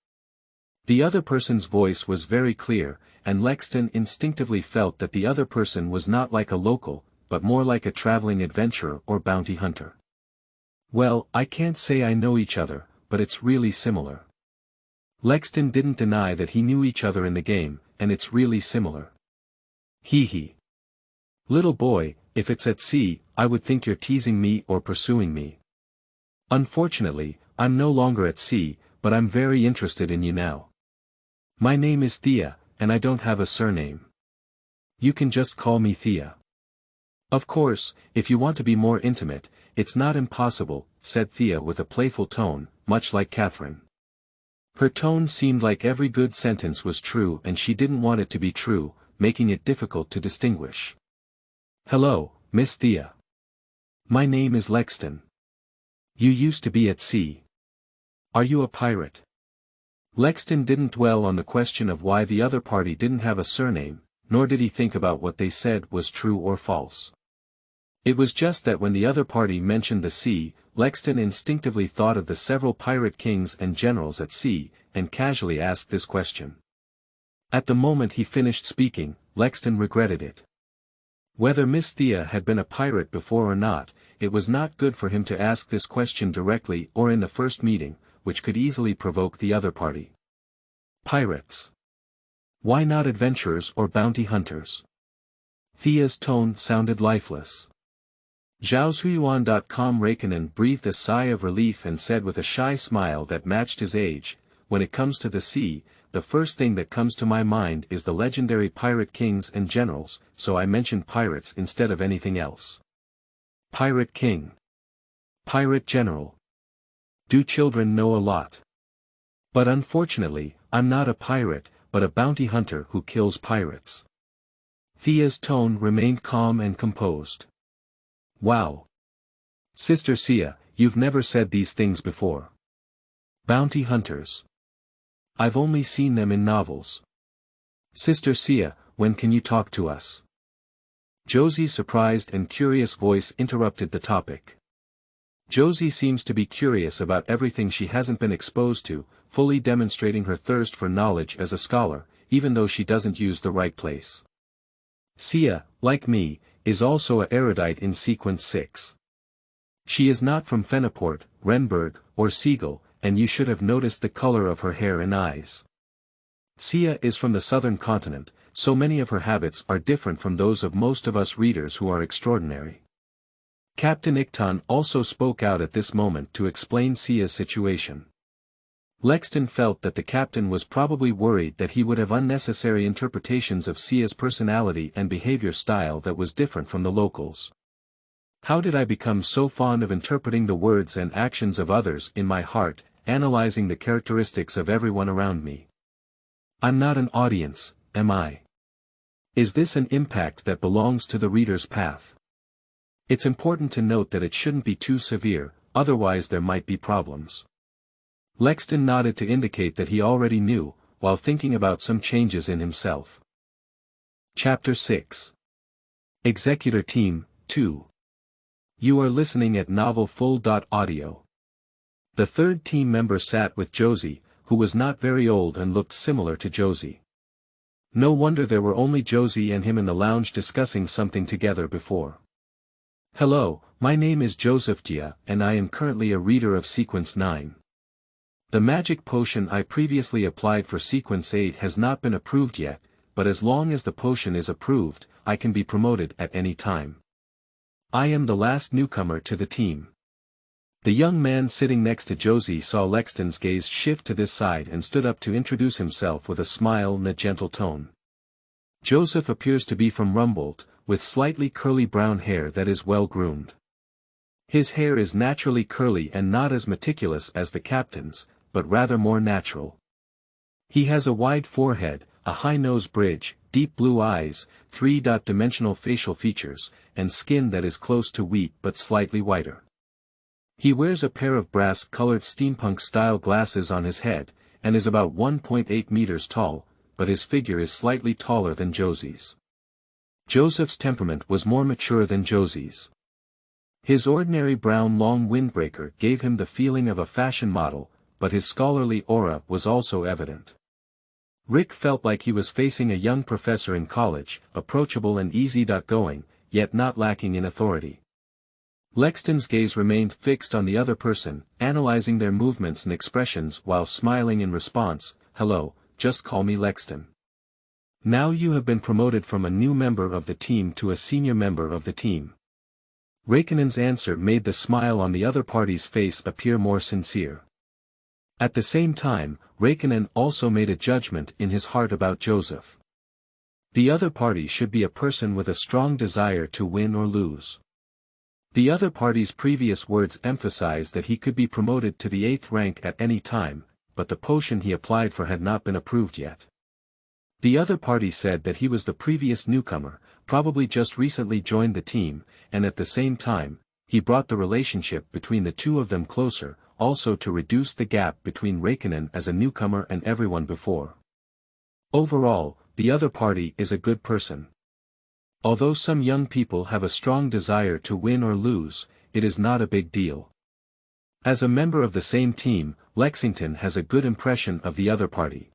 The other person's voice was very clear, and Lexton instinctively felt that the other person was not like a local, but more like a traveling adventurer or bounty hunter. Well, I can't say I know each other, but it's really similar. Lexton didn't deny that he knew each other in the game, and it's really similar. Hee. Little boy, if it's at sea, I would think you're teasing me or pursuing me. Unfortunately, I'm no longer at sea, but I'm very interested in you now. My name is Thea, and I don't have a surname. You can just call me Thea. Of course, if you want to be more intimate, it's not impossible, said Thea with a playful tone, much like Catherine. Her tone seemed like every good sentence was true and she didn't want it to be true, making it difficult to distinguish. Hello, Miss Thea. My name is Lexton. You used to be at sea. Are you a pirate? Lexton didn't dwell on the question of why the other party didn't have a surname, nor did he think about what they said was true or false. It was just that when the other party mentioned the sea, Lexton instinctively thought of the several pirate kings and generals at sea, and casually asked this question. At the moment he finished speaking, Lexton regretted it. Whether Miss Thea had been a pirate before or not, it was not good for him to ask this question directly or in the first meeting, which could easily provoke the other party. Pirates. Why not adventurers or bounty hunters? Thea's tone sounded lifeless. Zhaoshuyuan.com Räikkönen breathed a sigh of relief and said with a shy smile that matched his age, when it comes to the sea, the first thing that comes to my mind is the legendary pirate kings and generals, so I mentioned pirates instead of anything else. Pirate king. Pirate general. Do children know a lot? But unfortunately, I'm not a pirate, but a bounty hunter who kills pirates. Thea's tone remained calm and composed. Wow. Sister Sia, you've never said these things before. Bounty hunters. I've only seen them in novels. Sister Sia, when can you talk to us? Josie's surprised and curious voice interrupted the topic. Josie seems to be curious about everything she hasn't been exposed to, fully demonstrating her thirst for knowledge as a scholar, even though she doesn't use the right place. Sia, like me, is also a erudite in sequence 6. She is not from Fenaport, Renberg, or Siegel, and you should have noticed the color of her hair and eyes. Sia is from the southern continent, so many of her habits are different from those of most of us readers who are extraordinary. Captain Icton also spoke out at this moment to explain Sia's situation. Lexton felt that the captain was probably worried that he would have unnecessary interpretations of Sia's personality and behavior style that was different from the locals. How did I become so fond of interpreting the words and actions of others in my heart, analyzing the characteristics of everyone around me? I'm not an audience, am I? Is this an impact that belongs to the reader's path? It's important to note that it shouldn't be too severe, otherwise there might be problems. Lexton nodded to indicate that he already knew, while thinking about some changes in himself. Chapter 6. Executor Team, 2. You are listening at novelfull.audio. The third team member sat with Josie, who was not very old and looked similar to Josie. No wonder there were only Josie and him in the lounge discussing something together before. Hello, my name is Joseph Jia, and I am currently a reader of Sequence 9. The magic potion I previously applied for Sequence 8 has not been approved yet, but as long as the potion is approved, I can be promoted at any time. I am the last newcomer to the team. The young man sitting next to Josie saw Lexton's gaze shift to this side and stood up to introduce himself with a smile and a gentle tone. Joseph appears to be from Rumboldt, with slightly curly brown hair that is well groomed. His hair is naturally curly and not as meticulous as the captain's, but rather more natural. He has a wide forehead, a high nose bridge, deep blue eyes, three-dimensional facial features, and skin that is close to wheat but slightly whiter. He wears a pair of brass-colored steampunk-style glasses on his head, and is about 1.8 meters tall, but his figure is slightly taller than Josie's. Joseph's temperament was more mature than Josie's. His ordinary brown long windbreaker gave him the feeling of a fashion model, but his scholarly aura was also evident. Rick felt like he was facing a young professor in college, approachable and easygoing, yet not lacking in authority. Lexton's gaze remained fixed on the other person, analyzing their movements and expressions while smiling in response. Hello, just call me Lexton. Now you have been promoted from a new member of the team to a senior member of the team. Raikkonen's answer made the smile on the other party's face appear more sincere. At the same time, Raikkonen also made a judgment in his heart about Joseph. The other party should be a person with a strong desire to win or lose. The other party's previous words emphasized that he could be promoted to the 8th rank at any time, but the potion he applied for had not been approved yet. The other party said that he was the previous newcomer, probably just recently joined the team, and at the same time, he brought the relationship between the two of them closer, also to reduce the gap between Raikkonen as a newcomer and everyone before. Overall, the other party is a good person. Although some young people have a strong desire to win or lose, it is not a big deal. As a member of the same team, Lexington has a good impression of the other party.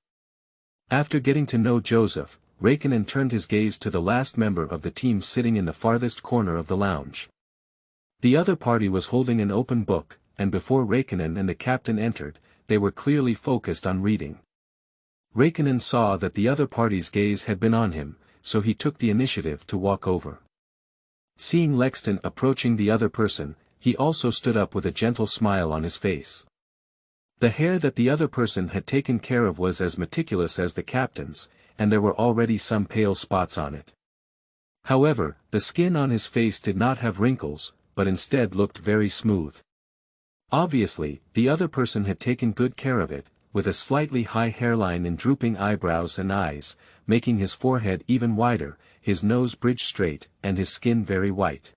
After getting to know Joseph, Raikkonen turned his gaze to the last member of the team sitting in the farthest corner of the lounge. The other party was holding an open book, and before Raikkonen and the captain entered, they were clearly focused on reading. Raikkonen saw that the other party's gaze had been on him, so he took the initiative to walk over. Seeing Lexton approaching the other person, he also stood up with a gentle smile on his face. The hair that the other person had taken care of was as meticulous as the captain's, and there were already some pale spots on it. However, the skin on his face did not have wrinkles, but instead looked very smooth. Obviously, the other person had taken good care of it, with a slightly high hairline and drooping eyebrows and eyes, making his forehead even wider, his nose bridged straight, and his skin very white.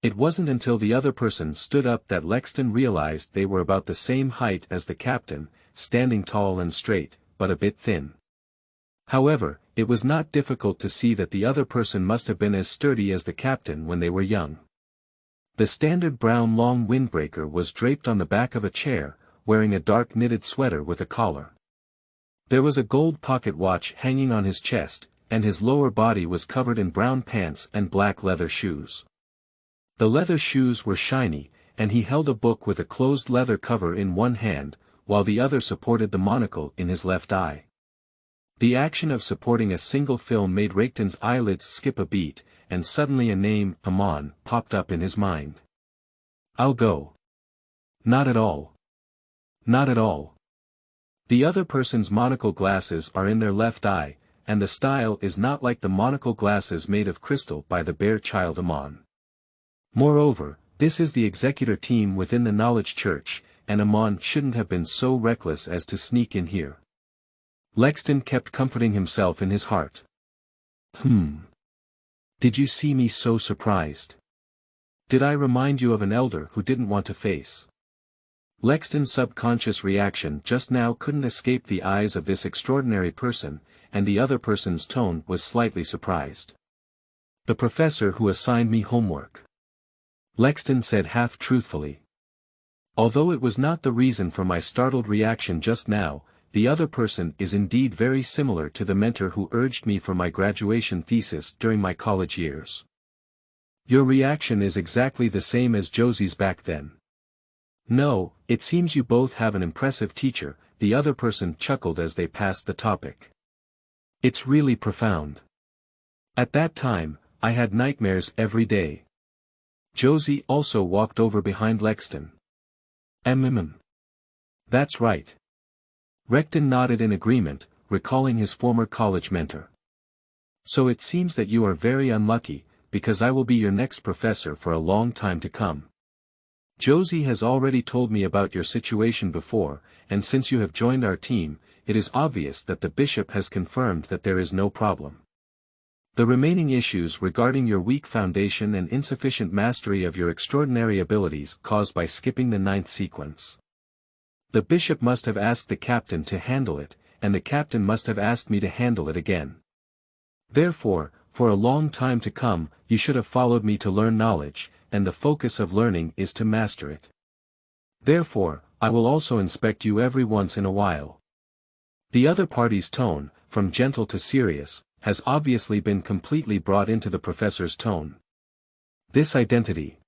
It wasn't until the other person stood up that Lexton realized they were about the same height as the captain, standing tall and straight, but a bit thin. However, it was not difficult to see that the other person must have been as sturdy as the captain when they were young. The standard brown long windbreaker was draped on the back of a chair, wearing a dark knitted sweater with a collar. There was a gold pocket watch hanging on his chest, and his lower body was covered in brown pants and black leather shoes. The leather shoes were shiny, and he held a book with a closed leather cover in one hand, while the other supported the monocle in his left eye. The action of supporting a single film made Reichten's eyelids skip a beat, and suddenly a name, Amon, popped up in his mind. I'll go. Not at all. Not at all. The other person's monocle glasses are in their left eye, and the style is not like the monocle glasses made of crystal by the bear child Amon. Moreover, this is the Executor team within the Knowledge Church, and Amon shouldn't have been so reckless as to sneak in here. Lexton kept comforting himself in his heart. Did you see me so surprised? Did I remind you of an elder who didn't want to face? Lexton's subconscious reaction just now couldn't escape the eyes of this extraordinary person, and the other person's tone was slightly surprised. The professor who assigned me homework. Lexton said half-truthfully. Although it was not the reason for my startled reaction just now, the other person is indeed very similar to the mentor who urged me for my graduation thesis during my college years. Your reaction is exactly the same as Josie's back then. No, it seems you both have an impressive teacher, the other person chuckled as they passed the topic. It's really profound. At that time, I had nightmares every day. Josie also walked over behind Lexton. That's right. Reichten nodded in agreement, recalling his former college mentor. So it seems that you are very unlucky, because I will be your next professor for a long time to come. Josie has already told me about your situation before, and since you have joined our team, it is obvious that the bishop has confirmed that there is no problem. The remaining issues regarding your weak foundation and insufficient mastery of your extraordinary abilities caused by skipping the 9th sequence. The bishop must have asked the captain to handle it, and the captain must have asked me to handle it again. Therefore, for a long time to come, you should have followed me to learn knowledge, and the focus of learning is to master it. Therefore, I will also inspect you every once in a while. The other party's tone, from gentle to serious, has obviously been completely brought into the professor's tone. This identity.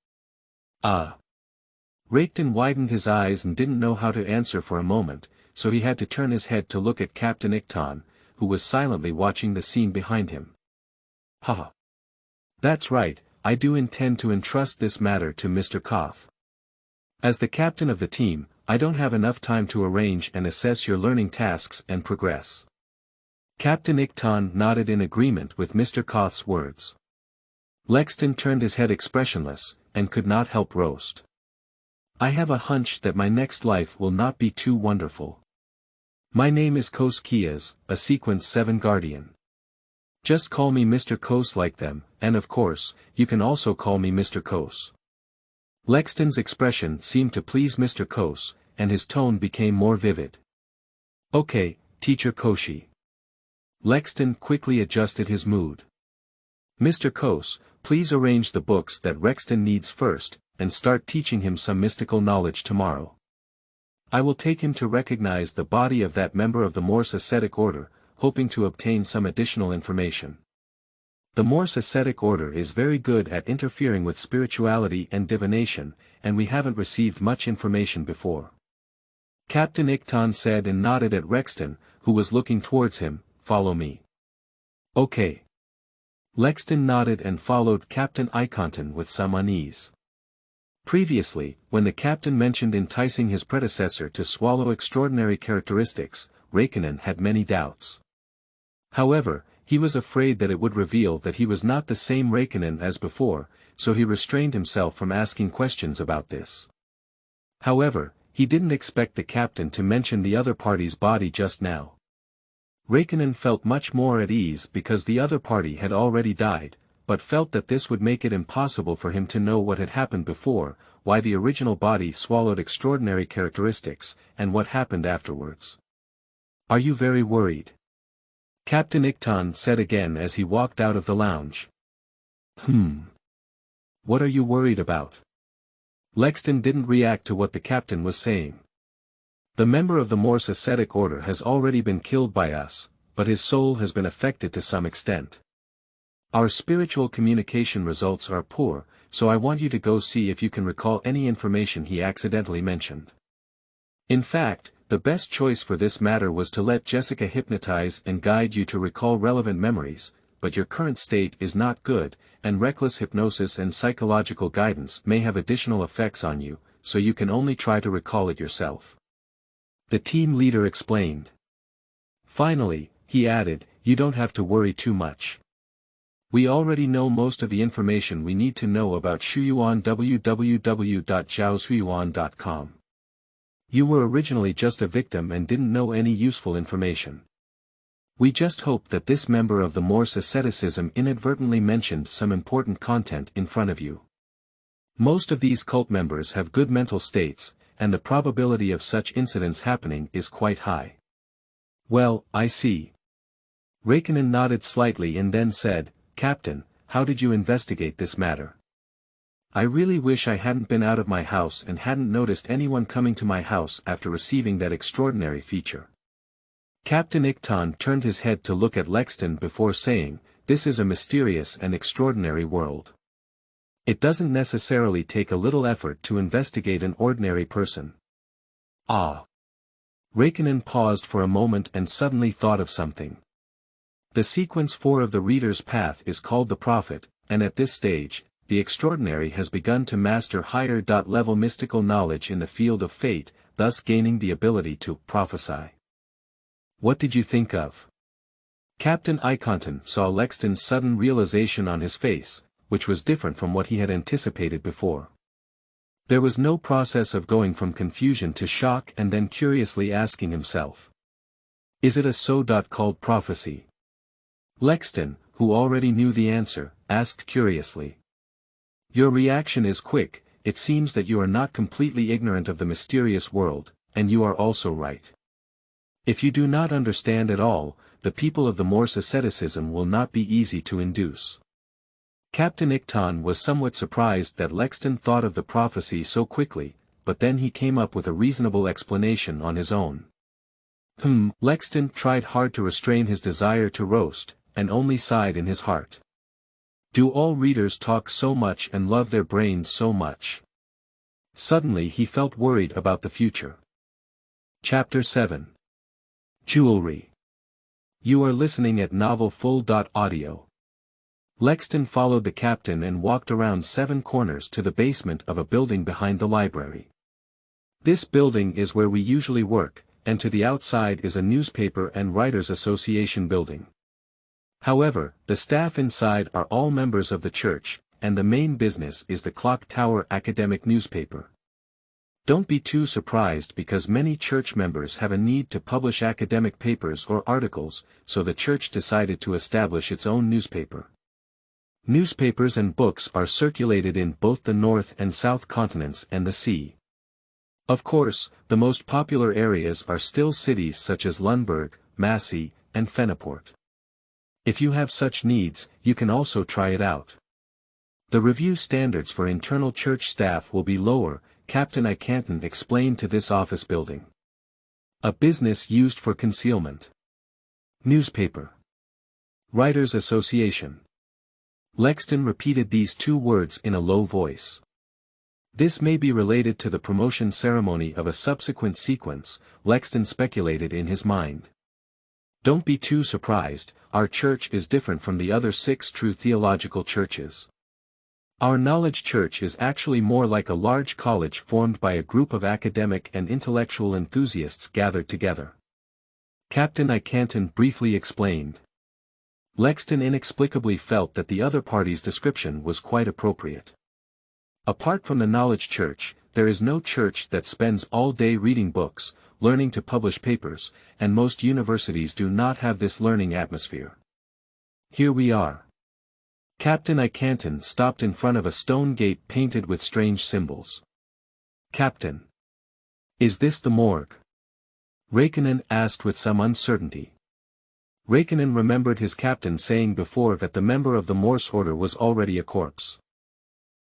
Reichten widened his eyes and didn't know how to answer for a moment, so he had to turn his head to look at Captain Ickton, who was silently watching the scene behind him. Haha. That's right, I do intend to entrust this matter to Mr. Koth. As the captain of the team, I don't have enough time to arrange and assess your learning tasks and progress. Captain Ickton nodded in agreement with Mr. Koth's words. Lexton turned his head expressionless, and could not help roast. I have a hunch that my next life will not be too wonderful. My name is Kos Kias, a Sequence 7 Guardian. Just call me Mr. Kos like them, and of course, you can also call me Mr. Kos. Lexton's expression seemed to please Mr. Kos, and his tone became more vivid. Okay, Teacher Koshi. Lexton quickly adjusted his mood. Mr. Kos, please arrange the books that Rexton needs first, and start teaching him some mystical knowledge tomorrow. I will take him to recognize the body of that member of the Morse ascetic order, hoping to obtain some additional information. The Morse ascetic order is very good at interfering with spirituality and divination, and we haven't received much information before. Captain Ickton said and nodded at Rexton, who was looking towards him. Follow me. Okay. Lexton nodded and followed Captain Ickton with some unease. Previously, when the captain mentioned enticing his predecessor to swallow extraordinary characteristics, Reichten had many doubts. However, he was afraid that it would reveal that he was not the same Reichten as before, so he restrained himself from asking questions about this. However, he didn't expect the captain to mention the other party's body just now. Reichten felt much more at ease because the other party had already died, but felt that this would make it impossible for him to know what had happened before, why the original body swallowed extraordinary characteristics, and what happened afterwards. Are you very worried? Captain Ickton said again as he walked out of the lounge. What are you worried about? Lexton didn't react to what the captain was saying. The member of the Morse ascetic order has already been killed by us, but his soul has been affected to some extent. Our spiritual communication results are poor, so I want you to go see if you can recall any information he accidentally mentioned. In fact, the best choice for this matter was to let Jessica hypnotize and guide you to recall relevant memories, but your current state is not good, and reckless hypnosis and psychological guidance may have additional effects on you, so you can only try to recall it yourself. The team leader explained. Finally, he added, you don't have to worry too much. We already know most of the information we need to know about Shuyuan www.zhaoshuyuan.com. You were originally just a victim and didn't know any useful information. We just hope that this member of the Morse asceticism inadvertently mentioned some important content in front of you. Most of these cult members have good mental states, and the probability of such incidents happening is quite high. Well, I see. Räikkönen nodded slightly and then said, Captain, how did you investigate this matter? I really wish I hadn't been out of my house and hadn't noticed anyone coming to my house after receiving that extraordinary feature. Captain Icton turned his head to look at Lexton before saying, this is a mysterious and extraordinary world. It doesn't necessarily take a little effort to investigate an ordinary person. Ah. Räikkönen paused for a moment and suddenly thought of something. The sequence 4 of the reader's path is called the prophet, and at this stage, the extraordinary has begun to master higher level mystical knowledge in the field of fate, thus gaining the ability to prophesy. What did you think of? Captain Iconton saw Lexton's sudden realization on his face, which was different from what he had anticipated before. There was no process of going from confusion to shock and then curiously asking himself. Is it a so-called prophecy? Lexton, who already knew the answer, asked curiously. Your reaction is quick, it seems that you are not completely ignorant of the mysterious world, and you are also right. If you do not understand at all, the people of the Morse asceticism will not be easy to induce. Captain Icton was somewhat surprised that Lexton thought of the prophecy so quickly, but then he came up with a reasonable explanation on his own. Lexton tried hard to restrain his desire to roast, and only sighed in his heart. Do all readers talk so much and love their brains so much? Suddenly he felt worried about the future. Chapter 7. Jewelry. You are listening at novelfull.audio. Lexton followed the captain and walked around 7 corners to the basement of a building behind the library. This building is where we usually work, and to the outside is a newspaper and writers' association building. However, the staff inside are all members of the church, and the main business is the Clock Tower academic newspaper. Don't be too surprised because many church members have a need to publish academic papers or articles, so the church decided to establish its own newspaper. Newspapers and books are circulated in both the North and South continents and the sea. Of course, the most popular areas are still cities such as Lundberg, Massey, and Feniport. If you have such needs, you can also try it out. The review standards for internal church staff will be lower, Captain Icanton explained to this office building. A business used for concealment. Newspaper. Writers' Association. Lexton repeated these 2 words in a low voice. This may be related to the promotion ceremony of a subsequent sequence, Lexton speculated in his mind. Don't be too surprised, our church is different from the other 6 true theological churches. Our knowledge church is actually more like a large college formed by a group of academic and intellectual enthusiasts gathered together. Captain Icanton briefly explained. Lexton inexplicably felt that the other party's description was quite appropriate. Apart from the knowledge church, there is no church that spends all day reading books, learning to publish papers, and most universities do not have this learning atmosphere. Here we are. Captain Icanton stopped in front of a stone gate painted with strange symbols. Captain. Is this the morgue? Räikkönen asked with some uncertainty. Räikkönen remembered his captain saying before that the member of the Morse order was already a corpse.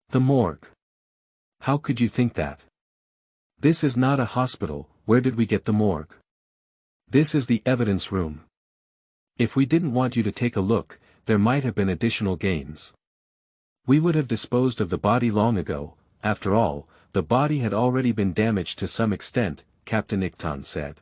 The morgue. How could you think that? This is not a hospital, where did we get the morgue? This is the evidence room. If we didn't want you to take a look, there might have been additional gains. We would have disposed of the body long ago. After all, the body had already been damaged to some extent, Captain Icton said.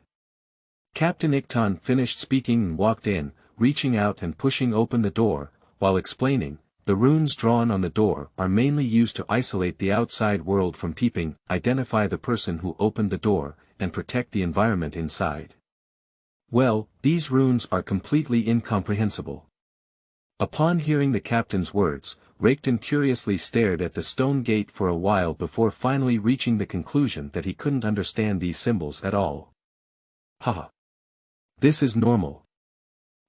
Captain Icton finished speaking and walked in, reaching out and pushing open the door, while explaining, the runes drawn on the door are mainly used to isolate the outside world from peeping, identify the person who opened the door, and protect the environment inside. Well, these runes are completely incomprehensible. Upon hearing the captain's words, Raikton curiously stared at the stone gate for a while before finally reaching the conclusion that he couldn't understand these symbols at all. Haha. This is normal.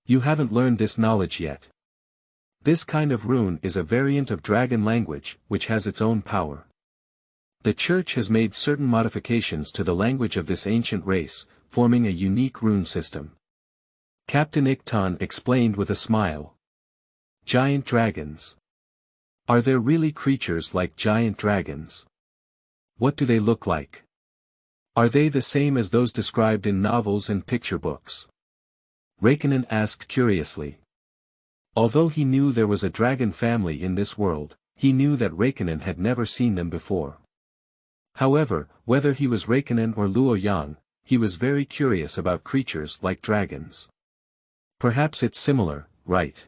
You haven't learned this knowledge yet. This kind of rune is a variant of dragon language, which has its own power. The Church has made certain modifications to the language of this ancient race, forming a unique rune system. Captain Icton explained with a smile. Giant dragons. Are there really creatures like giant dragons? What do they look like? Are they the same as those described in novels and picture books? Raikkonen asked curiously. Although he knew there was a dragon family in this world, he knew that Raikkonen had never seen them before. However, whether he was Raikkonen or Luo Yang, he was very curious about creatures like dragons. Perhaps it's similar, right?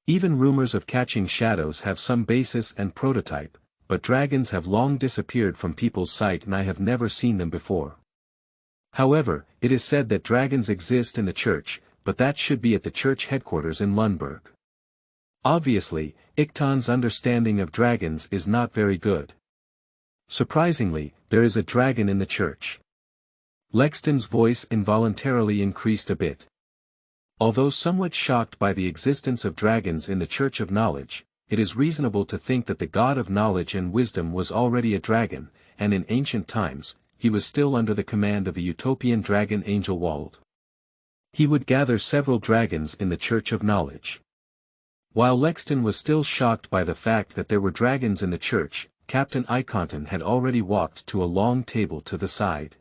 Even rumors of catching shadows have some basis and prototype, but dragons have long disappeared from people's sight and I have never seen them before. However, it is said that dragons exist in the church, but that should be at the church headquarters in Lundberg. Obviously, Icton's understanding of dragons is not very good. Surprisingly, there is a dragon in the church. Lexton's voice involuntarily increased a bit. Although somewhat shocked by the existence of dragons in the Church of Knowledge, it is reasonable to think that the god of knowledge and wisdom was already a dragon, and in ancient times, he was still under the command of the utopian dragon Angel Wald. He would gather several dragons in the Church of Knowledge. While Lexton was still shocked by the fact that there were dragons in the church, Captain Iconton had already walked to a long table to the side.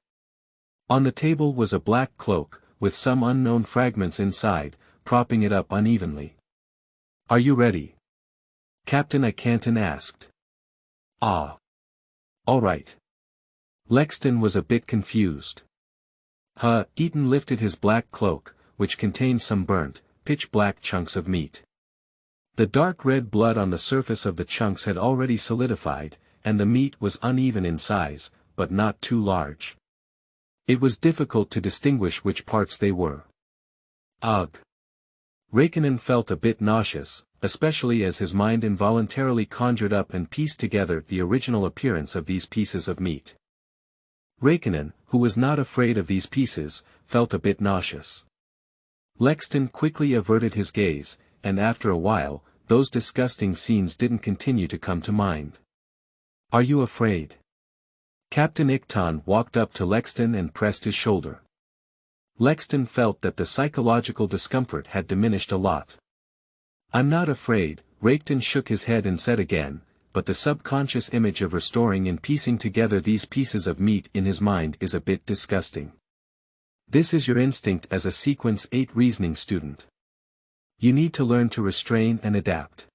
On the table was a black cloak, with some unknown fragments inside, propping it up unevenly. Are you ready? Captain Iconton asked. Ah. All right. Lexton was a bit confused. Eaton lifted his black cloak, which contained some burnt, pitch-black chunks of meat. The dark red blood on the surface of the chunks had already solidified, and the meat was uneven in size, but not too large. It was difficult to distinguish which parts they were. Ugh. Raikkonen felt a bit nauseous, especially as his mind involuntarily conjured up and pieced together the original appearance of these pieces of meat. Raikkonen, who was not afraid of these pieces, felt a bit nauseous. Lexton quickly averted his gaze, and after a while, those disgusting scenes didn't continue to come to mind. Are you afraid? Captain Icton walked up to Lexton and pressed his shoulder. Lexton felt that the psychological discomfort had diminished a lot. I'm not afraid, Raikton shook his head and said again, but the subconscious image of restoring and piecing together these pieces of meat in his mind is a bit disgusting. This is your instinct as a Sequence 8 reasoning student. You need to learn to restrain and adapt.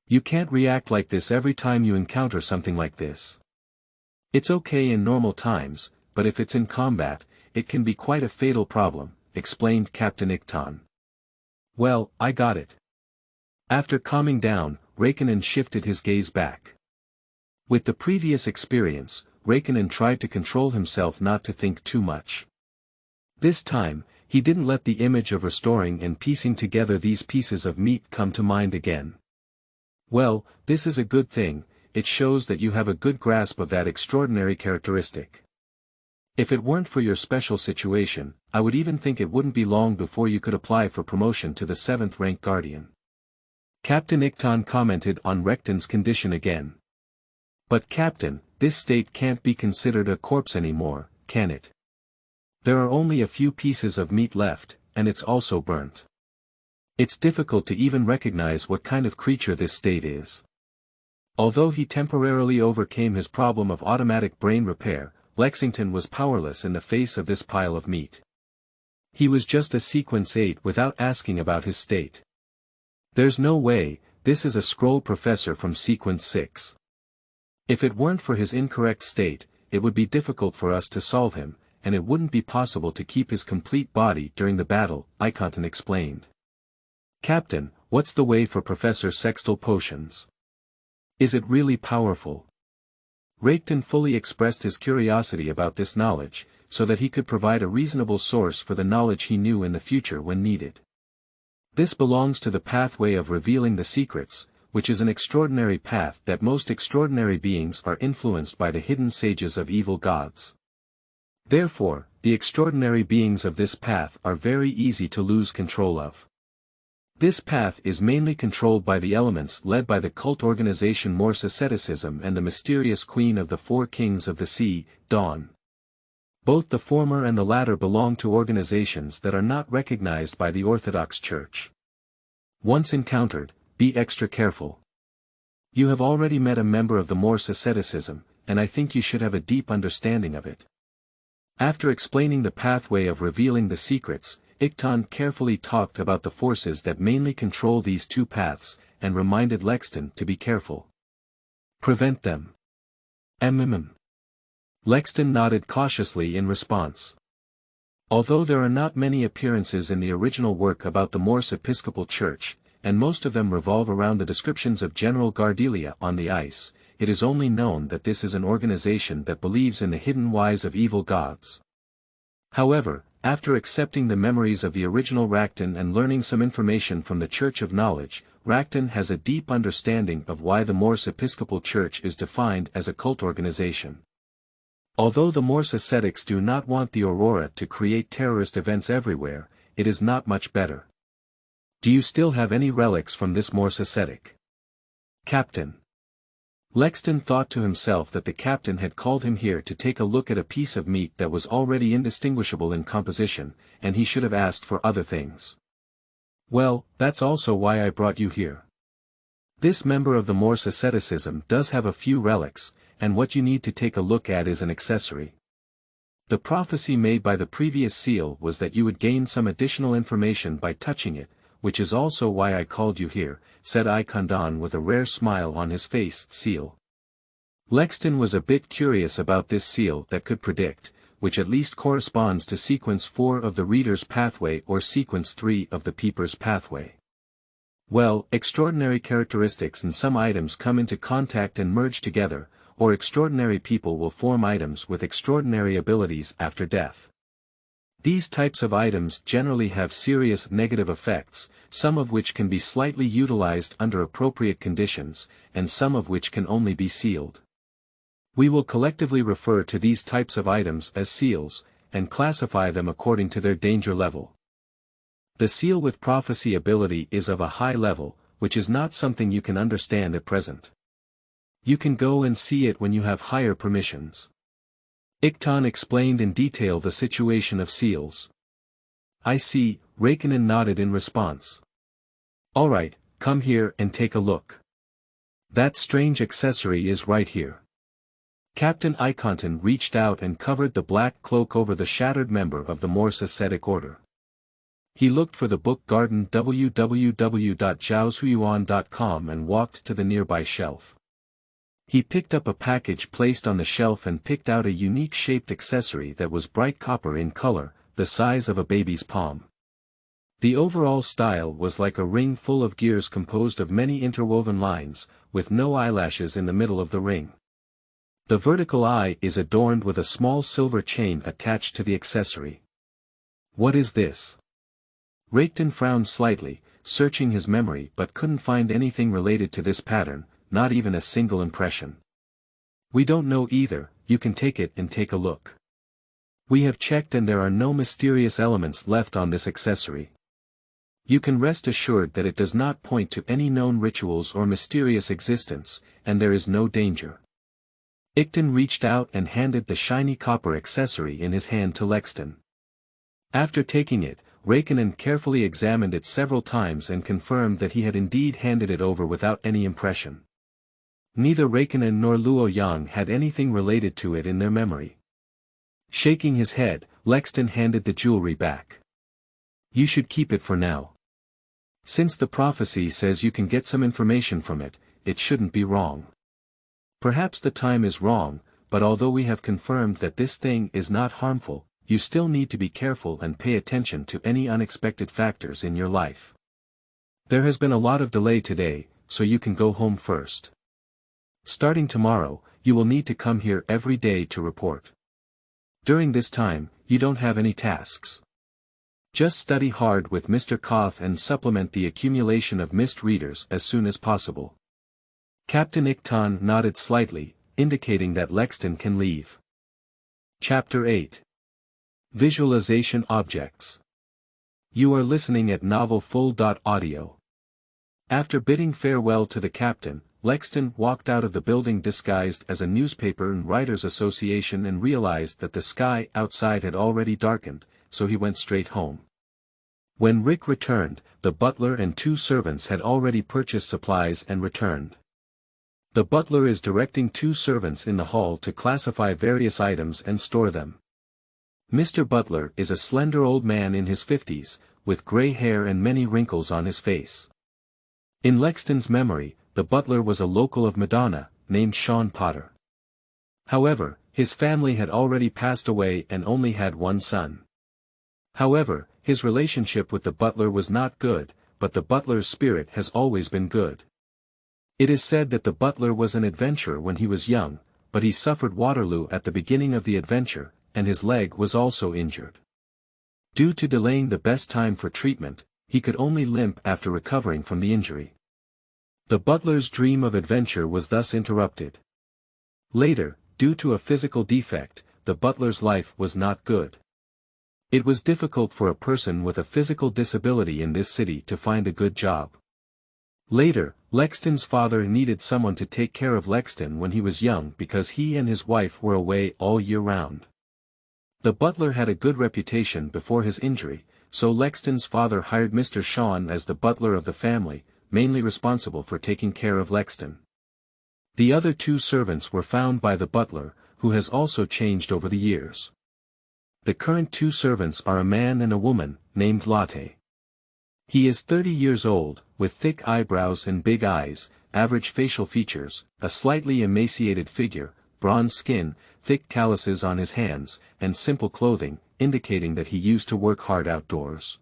You can't react like this every time you encounter something like this. It's okay in normal times, but if it's in combat, it can be quite a fatal problem, explained Captain Icton. Well, I got it. After calming down, Raikkonen shifted his gaze back. With the previous experience, Raikkonen tried to control himself not to think too much. This time, he didn't let the image of restoring and piecing together these pieces of meat come to mind again. Well, this is a good thing, it shows that you have a good grasp of that extraordinary characteristic. If it weren't for your special situation, I would even think it wouldn't be long before you could apply for promotion to the 7th rank Guardian. Captain Icton commented on Raiktonen's condition again. But Captain, this state can't be considered a corpse anymore, can it? There are only a few pieces of meat left, and it's also burnt. It's difficult to even recognize what kind of creature this state is. Although he temporarily overcame his problem of automatic brain repair, Lexington was powerless in the face of this pile of meat. He was just a Sequence 8 without asking about his state. There's no way, this is a scroll professor from sequence 6. If it weren't for his incorrect state, it would be difficult for us to solve him, and it wouldn't be possible to keep his complete body during the battle, Ikonton explained. Captain, what's the way for Professor Sextile potions? Is it really powerful? Rakton fully expressed his curiosity about this knowledge, so that he could provide a reasonable source for the knowledge he knew in the future when needed. This belongs to the pathway of revealing the secrets, which is an extraordinary path that most extraordinary beings are influenced by the hidden sages of evil gods. Therefore, the extraordinary beings of this path are very easy to lose control of. This path is mainly controlled by the elements led by the cult organization Morse asceticism and the mysterious queen of the four kings of the sea, Dawn. Both the former and the latter belong to organizations that are not recognized by the Orthodox Church. Once encountered, be extra careful. You have already met a member of the Morse asceticism, and I think you should have a deep understanding of it. After explaining the pathway of revealing the secrets, Ikonton carefully talked about the forces that mainly control these two paths, and reminded Lexton to be careful. Prevent them. Lexton nodded cautiously in response. Although there are not many appearances in the original work about the Morse Episcopal Church, and most of them revolve around the descriptions of General Gardelia on the ice, it is only known that this is an organization that believes in the hidden whys of evil gods. However, after accepting the memories of the original Rakton and learning some information from the Church of Knowledge, Rakton has a deep understanding of why the Morse Episcopal Church is defined as a cult organization. Although the Morse ascetics do not want the Aurora to create terrorist events everywhere, it is not much better. Do you still have any relics from this Morse ascetic? Captain. Lexton thought to himself that the captain had called him here to take a look at a piece of meat that was already indistinguishable in composition, and he should have asked for other things. Well, that's also why I brought you here. This member of the Morse asceticism does have a few relics, and what you need to take a look at is an accessory. The prophecy made by the previous seal was that you would gain some additional information by touching it, which is also why I called you here, said Ikonton with a rare smile on his face. Seal. Lexton was a bit curious about this seal that could predict, which at least corresponds to sequence 4 of the reader's pathway or sequence 3 of the peeper's pathway. Well, extraordinary characteristics in some items come into contact and merge together, or extraordinary people will form items with extraordinary abilities after death. These types of items generally have serious negative effects, some of which can be slightly utilized under appropriate conditions, and some of which can only be sealed. We will collectively refer to these types of items as seals, and classify them according to their danger level. The seal with prophecy ability is of a high level, which is not something you can understand at present. You can go and see it when you have higher permissions. Ikonton explained in detail the situation of seals. I see, Rakkonen nodded in response. Alright, come here and take a look. That strange accessory is right here. Captain Ikonton reached out and covered the black cloak over the shattered member of the Morse ascetic order. He looked for the book garden www.zhaosuiyuan.com and walked to the nearby shelf. He picked up a package placed on the shelf and picked out a unique shaped accessory that was bright copper in color, the size of a baby's palm. The overall style was like a ring full of gears composed of many interwoven lines, with no eyelashes in the middle of the ring. The vertical eye is adorned with a small silver chain attached to the accessory. What is this? Rakton frowned slightly, searching his memory but couldn't find anything related to this pattern, not even a single impression. We don't know either, you can take it and take a look. We have checked and there are no mysterious elements left on this accessory. You can rest assured that it does not point to any known rituals or mysterious existence, and there is no danger. Ikonton reached out and handed the shiny copper accessory in his hand to Lexton. After taking it, Rakkonen carefully examined it several times and confirmed that he had indeed handed it over without any impression. Neither Rakkonen nor Luo Yang had anything related to it in their memory. Shaking his head, Lexton handed the jewelry back. You should keep it for now. Since the prophecy says you can get some information from it, it shouldn't be wrong. Perhaps the time is wrong, but although we have confirmed that this thing is not harmful, you still need to be careful and pay attention to any unexpected factors in your life. There has been a lot of delay today, so you can go home first. Starting tomorrow, you will need to come here every day to report. During this time, you don't have any tasks. Just study hard with Mr. Koth and supplement the accumulation of missed readers as soon as possible. Captain Ikton nodded slightly, indicating that Lexton can leave. Chapter 8. Visualization Objects. You are listening at novelfull.audio. After bidding farewell to the captain, Lexton walked out of the building disguised as a newspaper and writers' association and realized that the sky outside had already darkened, so he went straight home. When Rick returned, the butler and 2 servants had already purchased supplies and returned. The butler is directing 2 servants in the hall to classify various items and store them. Mr. Butler is a slender old man in his 50s, with gray hair and many wrinkles on his face. In Lexton's memory, the butler was a local of Madonna, named Sean Potter. However, his family had already passed away and only had 1 son. However, his relationship with the butler was not good, but the butler's spirit has always been good. It is said that the butler was an adventurer when he was young, but he suffered Waterloo at the beginning of the adventure, and his leg was also injured. Due to delaying the best time for treatment, he could only limp after recovering from the injury. The butler's dream of adventure was thus interrupted. Later, due to a physical defect, the butler's life was not good. It was difficult for a person with a physical disability in this city to find a good job. Later, Lexton's father needed someone to take care of Lexton when he was young because he and his wife were away all year round. The butler had a good reputation before his injury, so Lexton's father hired Mr. Sean as the butler of the family, mainly responsible for taking care of Lexton. The other 2 servants were found by the butler, who has also changed over the years. The current 2 servants are a man and a woman, named Latte. He is 30 years old, with thick eyebrows and big eyes, average facial features, a slightly emaciated figure, bronze skin, thick calluses on his hands, and simple clothing, indicating that he used to work hard outdoors.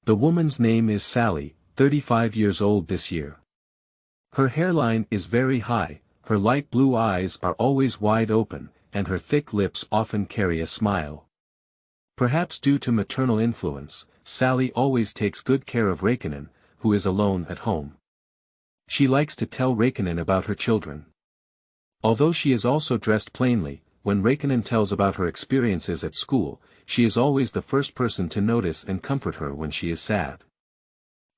The woman's name is Sally, 35 years old this year. Her hairline is very high, her light blue eyes are always wide open, and her thick lips often carry a smile. Perhaps due to maternal influence, Sally always takes good care of Räikkönen, who is alone at home. She likes to tell Räikkönen about her children. Although she is also dressed plainly, when Räikkönen tells about her experiences at school, she is always the first person to notice and comfort her when she is sad.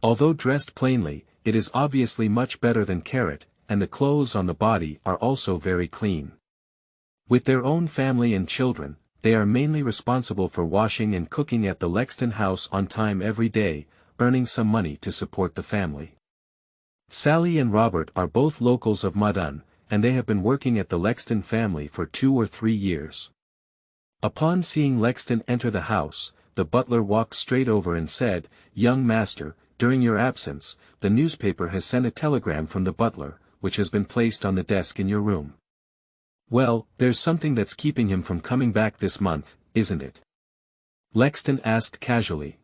Although dressed plainly, it is obviously much better than Carrot, and the clothes on the body are also very clean. With their own family and children, they are mainly responsible for washing and cooking at the Lexton house on time every day, earning some money to support the family. Sally and Robert are both locals of Madun, and they have been working at the Lexton family for 2 or 3 years. Upon seeing Lexton enter the house, the butler walked straight over and said, "Young master, during your absence, the newspaper has sent a telegram from the butler, which has been placed on the desk in your room." "Well, there's something that's keeping him from coming back this month, isn't it?" Lexton asked casually.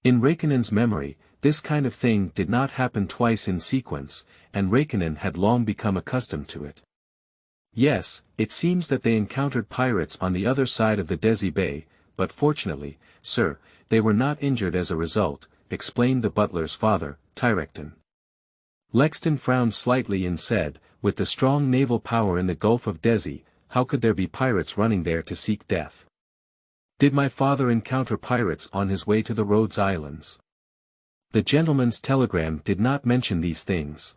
In Räikkönen's memory, this kind of thing did not happen twice in sequence, and Räikkönen had long become accustomed to it. "Yes, it seems that they encountered pirates on the other side of the Desi Bay, but fortunately, sir, they were not injured as a result," explained the butler's father, Tyrekton. Lexton frowned slightly and said, "With the strong naval power in the Gulf of Desi, how could there be pirates running there to seek death? Did my father encounter pirates on his way to the Rhodes Islands? The gentleman's telegram did not mention these things.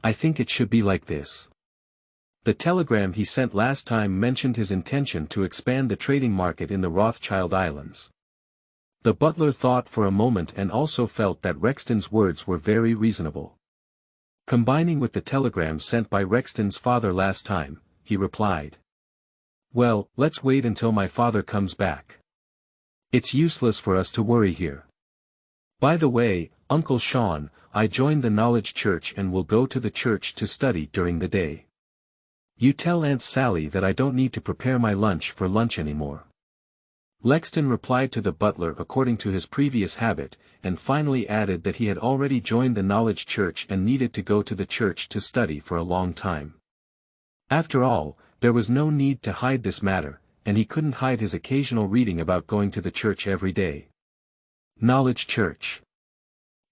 I think it should be like this. The telegram he sent last time mentioned his intention to expand the trading market in the Rothschild Islands." The butler thought for a moment and also felt that Rexton's words were very reasonable. Combining with the telegram sent by Rexton's father last time, he replied, "Well, let's wait until my father comes back. It's useless for us to worry here. By the way, Uncle Sean, I joined the Knowledge Church and will go to the church to study during the day. You tell Aunt Sally that I don't need to prepare my lunch for lunch anymore. Lexton replied to the butler according to his previous habit, and finally added that he had already joined the Knowledge Church and needed to go to the church to study for a long time. After all, there was no need to hide this matter, and he couldn't hide his occasional reading about going to the church every day. Knowledge Church.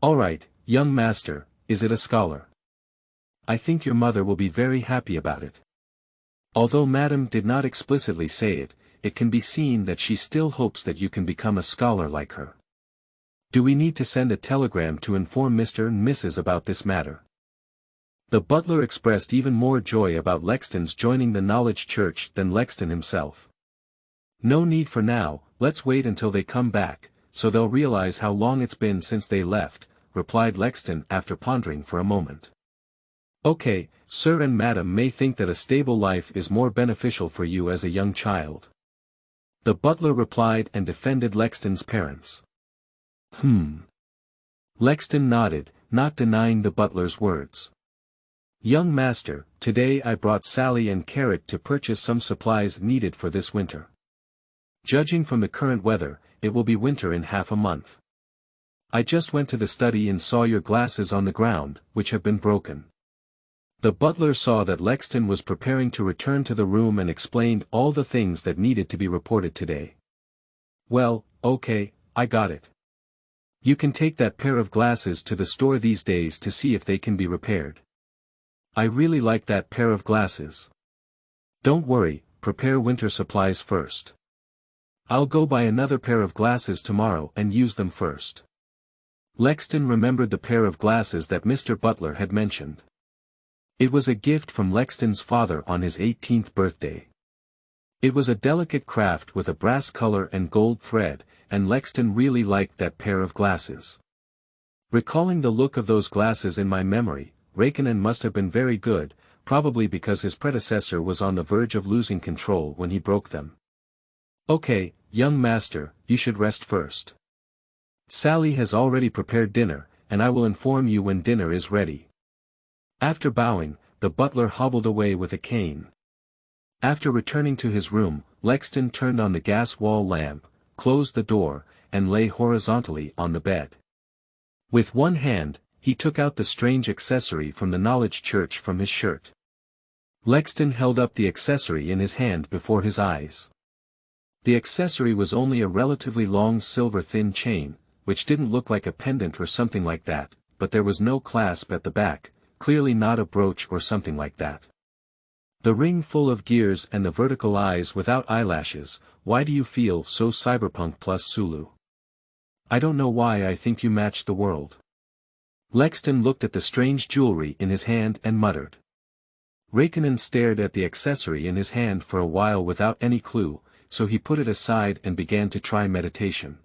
All right, young master, is it a scholar? I think your mother will be very happy about it. Although Madam did not explicitly say it, it can be seen that she still hopes that you can become a scholar like her. Do we need to send a telegram to inform Mr. and Mrs. about this matter? The butler expressed even more joy about Lexton's joining the Knowledge Church than Lexton himself. No need for now, let's wait until they come back, so they'll realize how long it's been since they left, replied Lexton after pondering for a moment. Okay, sir and madam may think that a stable life is more beneficial for you as a young child. The butler replied and defended Lexton's parents. Lexton nodded, not denying the butler's words. Young master, today I brought Sally and Carrot to purchase some supplies needed for this winter. Judging from the current weather, it will be winter in half a month. I just went to the study and saw your glasses on the ground, which have been broken. The butler saw that Lexton was preparing to return to the room and explained all the things that needed to be reported today. Well, okay, I got it. You can take that pair of glasses to the store these days to see if they can be repaired. I really like that pair of glasses. Don't worry, prepare winter supplies first. I'll go buy another pair of glasses tomorrow and use them first. Lexton remembered the pair of glasses that Mr. Butler had mentioned. It was a gift from Lexton's father on his 18th birthday. It was a delicate craft with a brass color and gold thread, and Lexton really liked that pair of glasses. Recalling the look of those glasses in my memory, Räikkönen must have been very good, probably because his predecessor was on the verge of losing control when he broke them. Okay, young master, you should rest first. Sally has already prepared dinner, and I will inform you when dinner is ready. After bowing, the butler hobbled away with a cane. After returning to his room, Lexton turned on the gas wall lamp, closed the door, and lay horizontally on the bed. With one hand, he took out the strange accessory from the Knowledge Church from his shirt. Lexton held up the accessory in his hand before his eyes. The accessory was only a relatively long silver thin chain, which didn't look like a pendant or something like that, but there was no clasp at the back, clearly not a brooch or something like that. The ring full of gears and the vertical eyes without eyelashes, why do you feel so cyberpunk plus Sulu? I don't know why I think you match the world. Lexton looked at the strange jewelry in his hand and muttered. Räikkönen stared at the accessory in his hand for a while without any clue, so he put it aside and began to try meditation.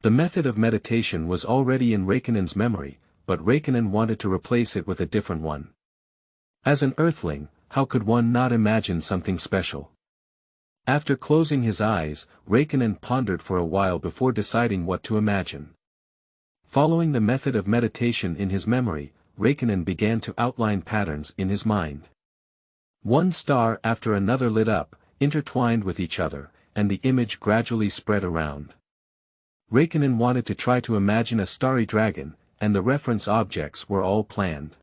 The method of meditation was already in Räikkönen's memory, but Räikkönen wanted to replace it with a different one. As an earthling, how could one not imagine something special? After closing his eyes, Räikkönen pondered for a while before deciding what to imagine. Following the method of meditation in his memory, Räikkönen began to outline patterns in his mind. One star after another lit up, intertwined with each other, and the image gradually spread around. Räikkönen wanted to try to imagine a starry dragon, and the reference objects were all planned.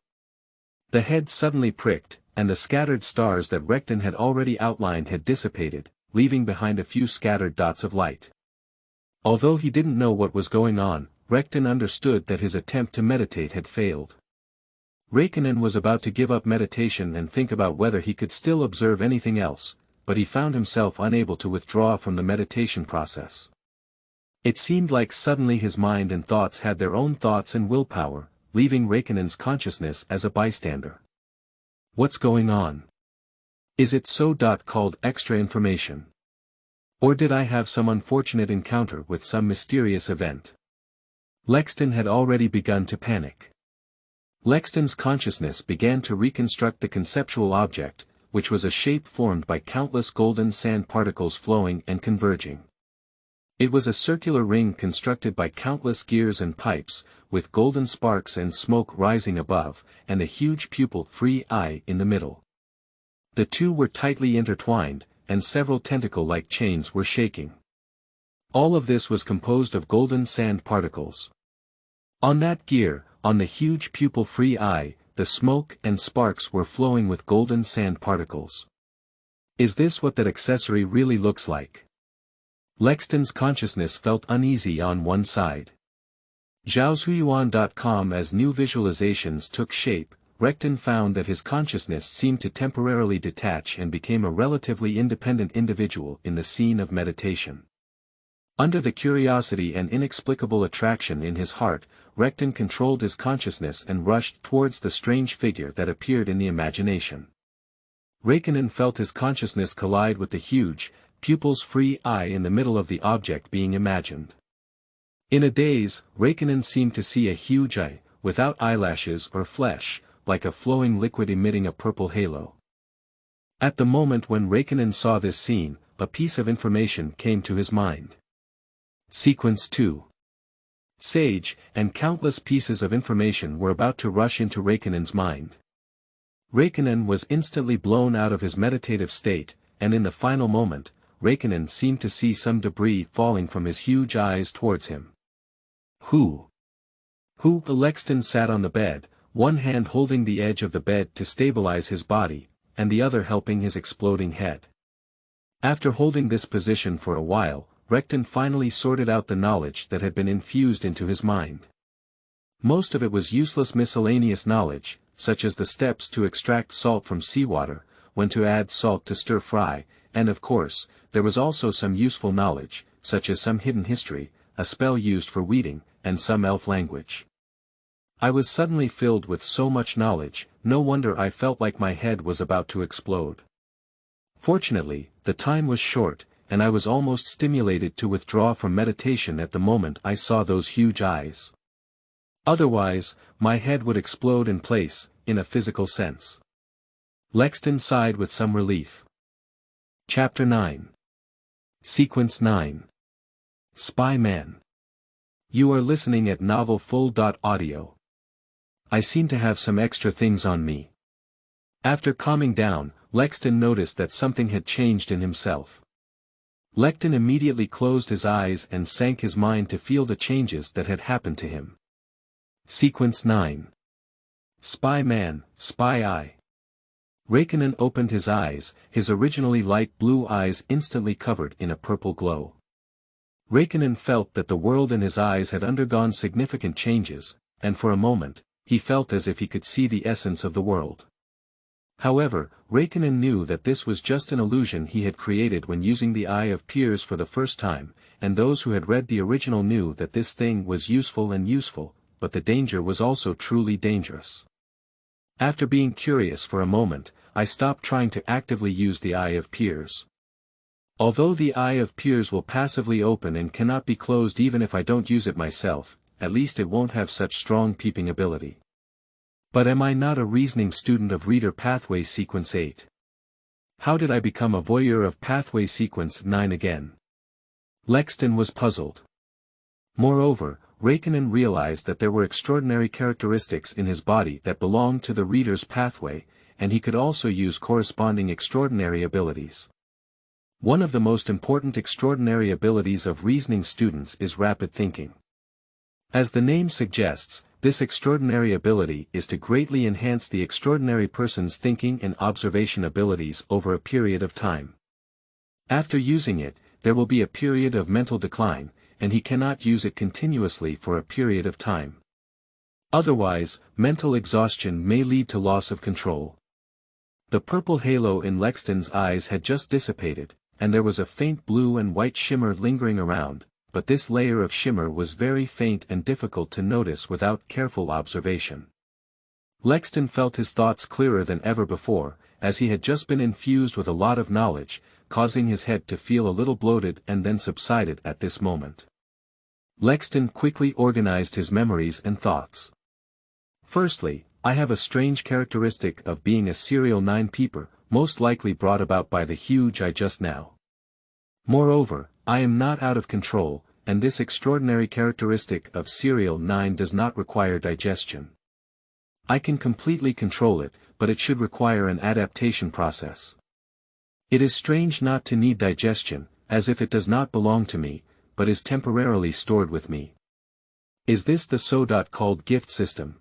The head suddenly pricked, and the scattered stars that Räikkönen had already outlined had dissipated, leaving behind a few scattered dots of light. Although he didn't know what was going on, Räikkönen understood that his attempt to meditate had failed. Räikkönen was about to give up meditation and think about whether he could still observe anything else, but he found himself unable to withdraw from the meditation process. It seemed like suddenly his mind and thoughts had their own thoughts and willpower, leaving Räikkönen's consciousness as a bystander. What's going on? Is it so called extra information? Or did I have some unfortunate encounter with some mysterious event? Lexton had already begun to panic. Lexton's consciousness began to reconstruct the conceptual object, which was a shape formed by countless golden sand particles flowing and converging. It was a circular ring constructed by countless gears and pipes, with golden sparks and smoke rising above, and a huge pupil-free eye in the middle. The two were tightly intertwined, and several tentacle-like chains were shaking. All of this was composed of golden sand particles. On that gear, on the huge pupil-free eye, the smoke and sparks were flowing with golden sand particles. Is this what that accessory really looks like? Lexton's consciousness felt uneasy on one side. Zhaoshuyuan.com. As new visualizations took shape, Recton found that his consciousness seemed to temporarily detach and became a relatively independent individual in the scene of meditation. Under the curiosity and inexplicable attraction in his heart, Recton controlled his consciousness and rushed towards the strange figure that appeared in the imagination. Räikkönen felt his consciousness collide with the huge, pupils-free eye in the middle of the object being imagined. In a daze, Räikkönen seemed to see a huge eye, without eyelashes or flesh, like a flowing liquid emitting a purple halo. At the moment when Räikkönen saw this scene, a piece of information came to his mind. Sequence 2. Sage, and countless pieces of information were about to rush into Räikkönen's mind. Räikkönen was instantly blown out of his meditative state, and in the final moment, Räikkönen seemed to see some debris falling from his huge eyes towards him. Who? Lexton sat on the bed, one hand holding the edge of the bed to stabilize his body, and the other helping his exploding head. After holding this position for a while, Recton finally sorted out the knowledge that had been infused into his mind. Most of it was useless miscellaneous knowledge, such as the steps to extract salt from seawater, when to add salt to stir fry, and of course, there was also some useful knowledge, such as some hidden history, a spell used for weeding, and some elf language. I was suddenly filled with so much knowledge, no wonder I felt like my head was about to explode. Fortunately, the time was short, and I was almost stimulated to withdraw from meditation at the moment I saw those huge eyes. Otherwise, my head would explode in place, in a physical sense. Lexton sighed with some relief. Chapter 9. Sequence 9. Spy Man. You are listening at novelfull.audio. I seem to have some extra things on me. After calming down, Lexton noticed that something had changed in himself. Lexton immediately closed his eyes and sank his mind to feel the changes that had happened to him. Sequence 9. Spy Man, Spy Eye. Räikkönen opened his eyes, his originally light blue eyes instantly covered in a purple glow. Räikkönen felt that the world in his eyes had undergone significant changes, and for a moment, he felt as if he could see the essence of the world. However, Räikkönen knew that this was just an illusion he had created when using the Eye of Peers for the first time, and those who had read the original knew that this thing was useful, but the danger was also truly dangerous. After being curious for a moment, I stopped trying to actively use the Eye of Peers. Although the Eye of Peers will passively open and cannot be closed even if I don't use it myself, at least it won't have such strong peeping ability. But am I not a reasoning student of Reader Pathway Sequence 8? How did I become a voyeur of Pathway Sequence 9 again? Lexton was puzzled. Moreover, Räikkönen realized that there were extraordinary characteristics in his body that belonged to the reader's pathway, and he could also use corresponding extraordinary abilities. One of the most important extraordinary abilities of reasoning students is rapid thinking. As the name suggests, this extraordinary ability is to greatly enhance the extraordinary person's thinking and observation abilities over a period of time. After using it, there will be a period of mental decline, and he cannot use it continuously for a period of time. Otherwise, mental exhaustion may lead to loss of control. The purple halo in Lexton's eyes had just dissipated, and there was a faint blue and white shimmer lingering around, but this layer of shimmer was very faint and difficult to notice without careful observation. Lexton felt his thoughts clearer than ever before, as he had just been infused with a lot of knowledge, causing his head to feel a little bloated and then subsided at this moment. Lexton quickly organized his memories and thoughts. Firstly, I have a strange characteristic of being a serial nine-peeper, most likely brought about by the huge eye just now. Moreover, I am not out of control, and this extraordinary characteristic of Serial 9 does not require digestion. I can completely control it, but it should require an adaptation process. It is strange not to need digestion, as if it does not belong to me, but is temporarily stored with me. Is this the so-called gift system?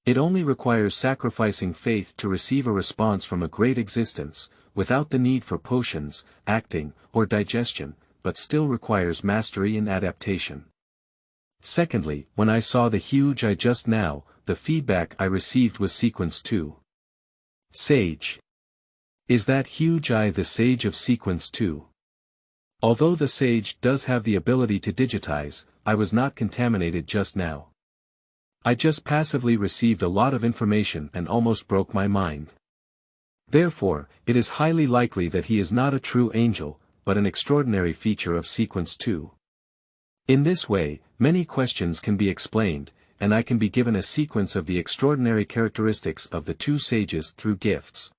It only requires sacrificing faith to receive a response from a great existence, without the need for potions, acting, or digestion, but still requires mastery and adaptation. Secondly, when I saw the huge I just now, the feedback I received was Sequence 2. Sage. Is that huge I the sage of Sequence 2? Although the sage does have the ability to digitize, I was not contaminated just now. I just passively received a lot of information and almost broke my mind. Therefore, it is highly likely that he is not a true angel, but an extraordinary feature of Sequence 2. In this way, many questions can be explained, and I can be given a sequence of the extraordinary characteristics of the two sages through gifts.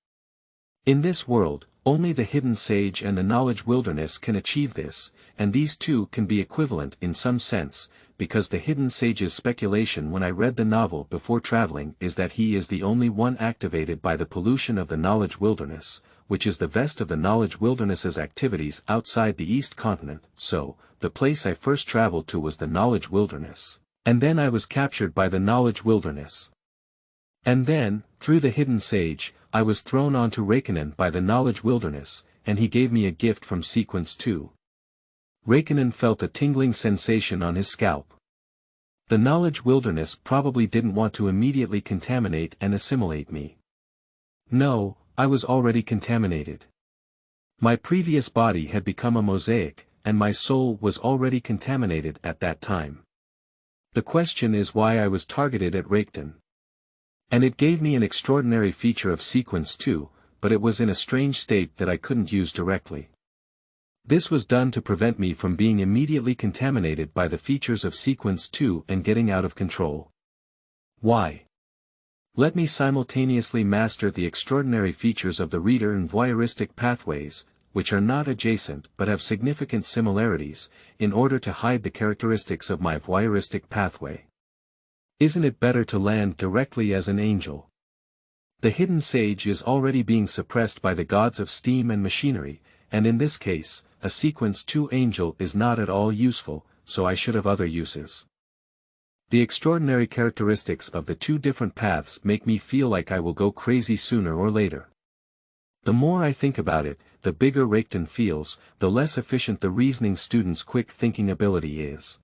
In this world, only the hidden sage and the knowledge wilderness can achieve this, and these two can be equivalent in some sense, because the hidden sage's speculation when I read the novel before traveling is that he is the only one activated by the pollution of the knowledge wilderness, which is the vest of the knowledge wilderness's activities outside the East Continent. So, the place I first traveled to was the knowledge wilderness, and then I was captured by the knowledge wilderness. And then, through the hidden sage, I was thrown onto Reikkonen by the knowledge wilderness, and he gave me a gift from Sequence 2. Reikkonen felt a tingling sensation on his scalp. The knowledge wilderness probably didn't want to immediately contaminate and assimilate me. No, I was already contaminated. My previous body had become a mosaic, and my soul was already contaminated at that time. The question is why I was targeted at Reikkonen. And it gave me an extraordinary feature of Sequence 2, but it was in a strange state that I couldn't use directly. This was done to prevent me from being immediately contaminated by the features of Sequence 2 and getting out of control. Why? Let me simultaneously master the extraordinary features of the reader and voyeuristic pathways, which are not adjacent but have significant similarities, in order to hide the characteristics of my voyeuristic pathway. Isn't it better to land directly as an angel? The hidden sage is already being suppressed by the gods of steam and machinery, and in this case, a Sequence 2 angel is not at all useful, so I should have other uses. The extraordinary characteristics of the two different paths make me feel like I will go crazy sooner or later. The more I think about it, the bigger Reikkonen feels, the less efficient the reasoning student's quick thinking ability is.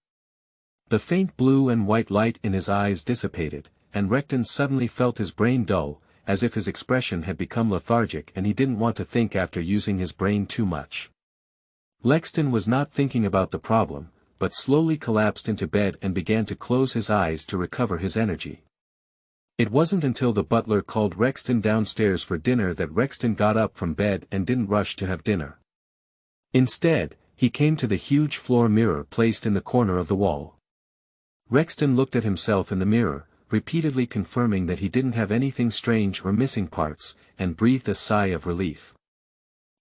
The faint blue and white light in his eyes dissipated, and Reikkonen suddenly felt his brain dull, as if his expression had become lethargic and he didn't want to think after using his brain too much. Lexton was not thinking about the problem, but slowly collapsed into bed and began to close his eyes to recover his energy. It wasn't until the butler called Rexton downstairs for dinner that Rexton got up from bed and didn't rush to have dinner. Instead, he came to the huge floor mirror placed in the corner of the wall. Rexton looked at himself in the mirror, repeatedly confirming that he didn't have anything strange or missing parts, and breathed a sigh of relief.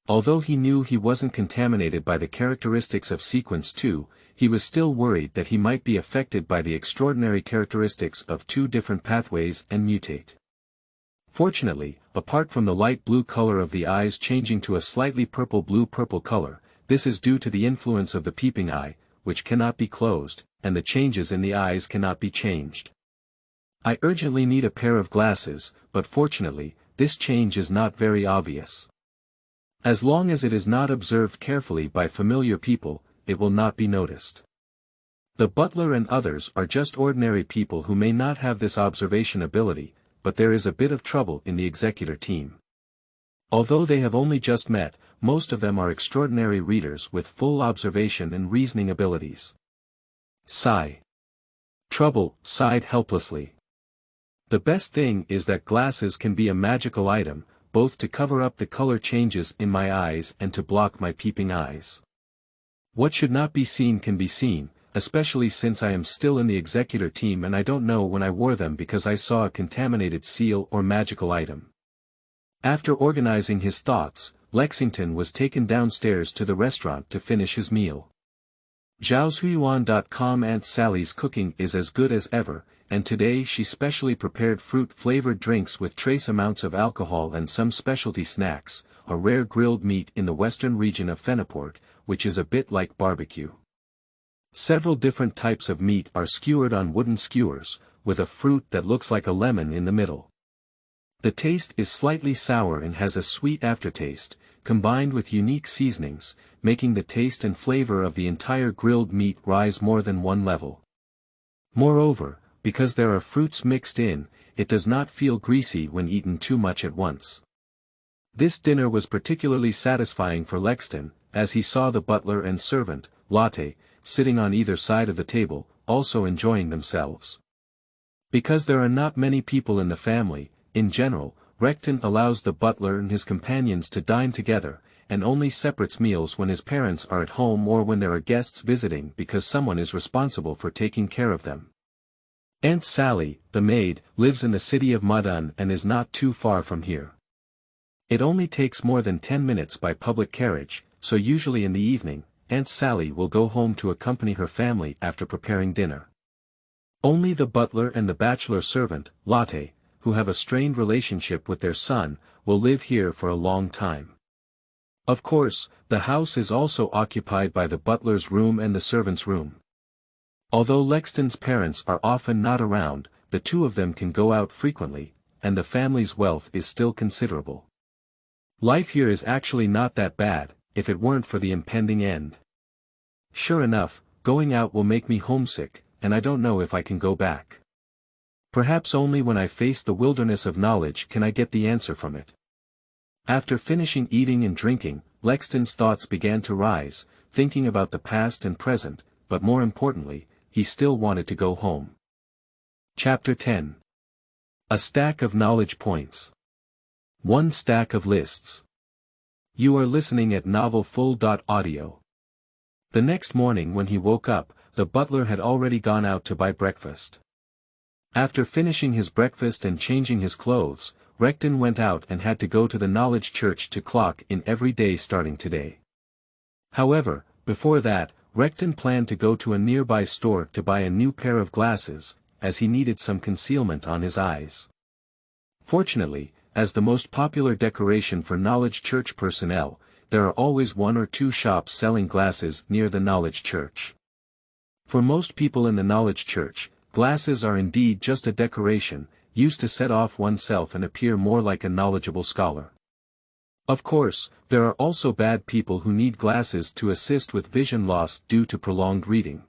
Although he knew he wasn't contaminated by the characteristics of Sequence 2, he was still worried that he might be affected by the extraordinary characteristics of two different pathways and mutate. Fortunately, apart from the light blue color of the eyes changing to a slightly purple-blue-purple color, this is due to the influence of the peeping eye, which cannot be closed, and the changes in the eyes cannot be changed. I urgently need a pair of glasses, but fortunately, this change is not very obvious. As long as it is not observed carefully by familiar people, it will not be noticed. The butler and others are just ordinary people who may not have this observation ability, but there is a bit of trouble in the Executor team. Although they have only just met, most of them are extraordinary readers with full observation and reasoning abilities. Sigh. Trouble sighed helplessly. The best thing is that glasses can be a magical item, both to cover up the color changes in my eyes and to block my peeping eyes. What should not be seen can be seen, especially since I am still in the Executor team and I don't know when I wore them because I saw a contaminated seal or magical item. After organizing his thoughts, Lexington was taken downstairs to the restaurant to finish his meal. Zhaohuiyuan.com Aunt Sally's cooking is as good as ever, and today she specially prepared fruit-flavored drinks with trace amounts of alcohol and some specialty snacks, a rare grilled meat in the western region of Feniport, which is a bit like barbecue. Several different types of meat are skewered on wooden skewers, with a fruit that looks like a lemon in the middle. The taste is slightly sour and has a sweet aftertaste, combined with unique seasonings, making the taste and flavor of the entire grilled meat rise more than one level. Moreover, because there are fruits mixed in, it does not feel greasy when eaten too much at once. This dinner was particularly satisfying for Lexington, as he saw the butler and servant, Lotte, sitting on either side of the table, also enjoying themselves. Because there are not many people in the family, in general, Recton allows the butler and his companions to dine together, and only separates meals when his parents are at home or when there are guests visiting because someone is responsible for taking care of them. Aunt Sally, the maid, lives in the city of Mudun and is not too far from here. It only takes more than 10 minutes by public carriage, so usually in the evening, Aunt Sally will go home to accompany her family after preparing dinner. Only the butler and the bachelor servant, Lotte, who have a strained relationship with their son, will live here for a long time. Of course, the house is also occupied by the butler's room and the servant's room. Although Lexington's parents are often not around, the two of them can go out frequently, and the family's wealth is still considerable. Life here is actually not that bad, if it weren't for the impending end. Sure enough, going out will make me homesick, and I don't know if I can go back. Perhaps only when I face the wilderness of knowledge can I get the answer from it. After finishing eating and drinking, Lexington's thoughts began to rise, thinking about the past and present, but more importantly, he still wanted to go home. Chapter 10. A stack of knowledge points. One stack of lists. You are listening at novelfull.audio. The next morning when he woke up, the butler had already gone out to buy breakfast. After finishing his breakfast and changing his clothes, Recton went out and had to go to the knowledge church to clock in every day starting today. However, before that, Recton planned to go to a nearby store to buy a new pair of glasses, as he needed some concealment on his eyes. Fortunately, as the most popular decoration for knowledge church personnel, there are always one or two shops selling glasses near the knowledge church. For most people in the knowledge church, glasses are indeed just a decoration, used to set off oneself and appear more like a knowledgeable scholar. Of course, there are also bad people who need glasses to assist with vision loss due to prolonged reading.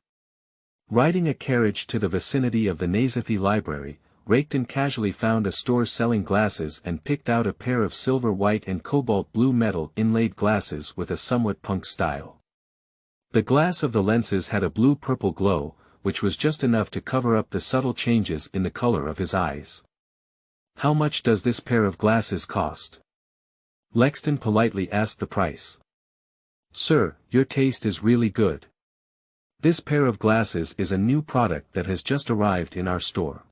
Riding a carriage to the vicinity of the Nazathi Library, Recton casually found a store selling glasses and picked out a pair of silver white and cobalt blue metal inlaid glasses with a somewhat punk style. The glass of the lenses had a blue-purple glow, which was just enough to cover up the subtle changes in the color of his eyes. How much does this pair of glasses cost? Lexington politely asked the price. Sir, your taste is really good. This pair of glasses is a new product that has just arrived in our store.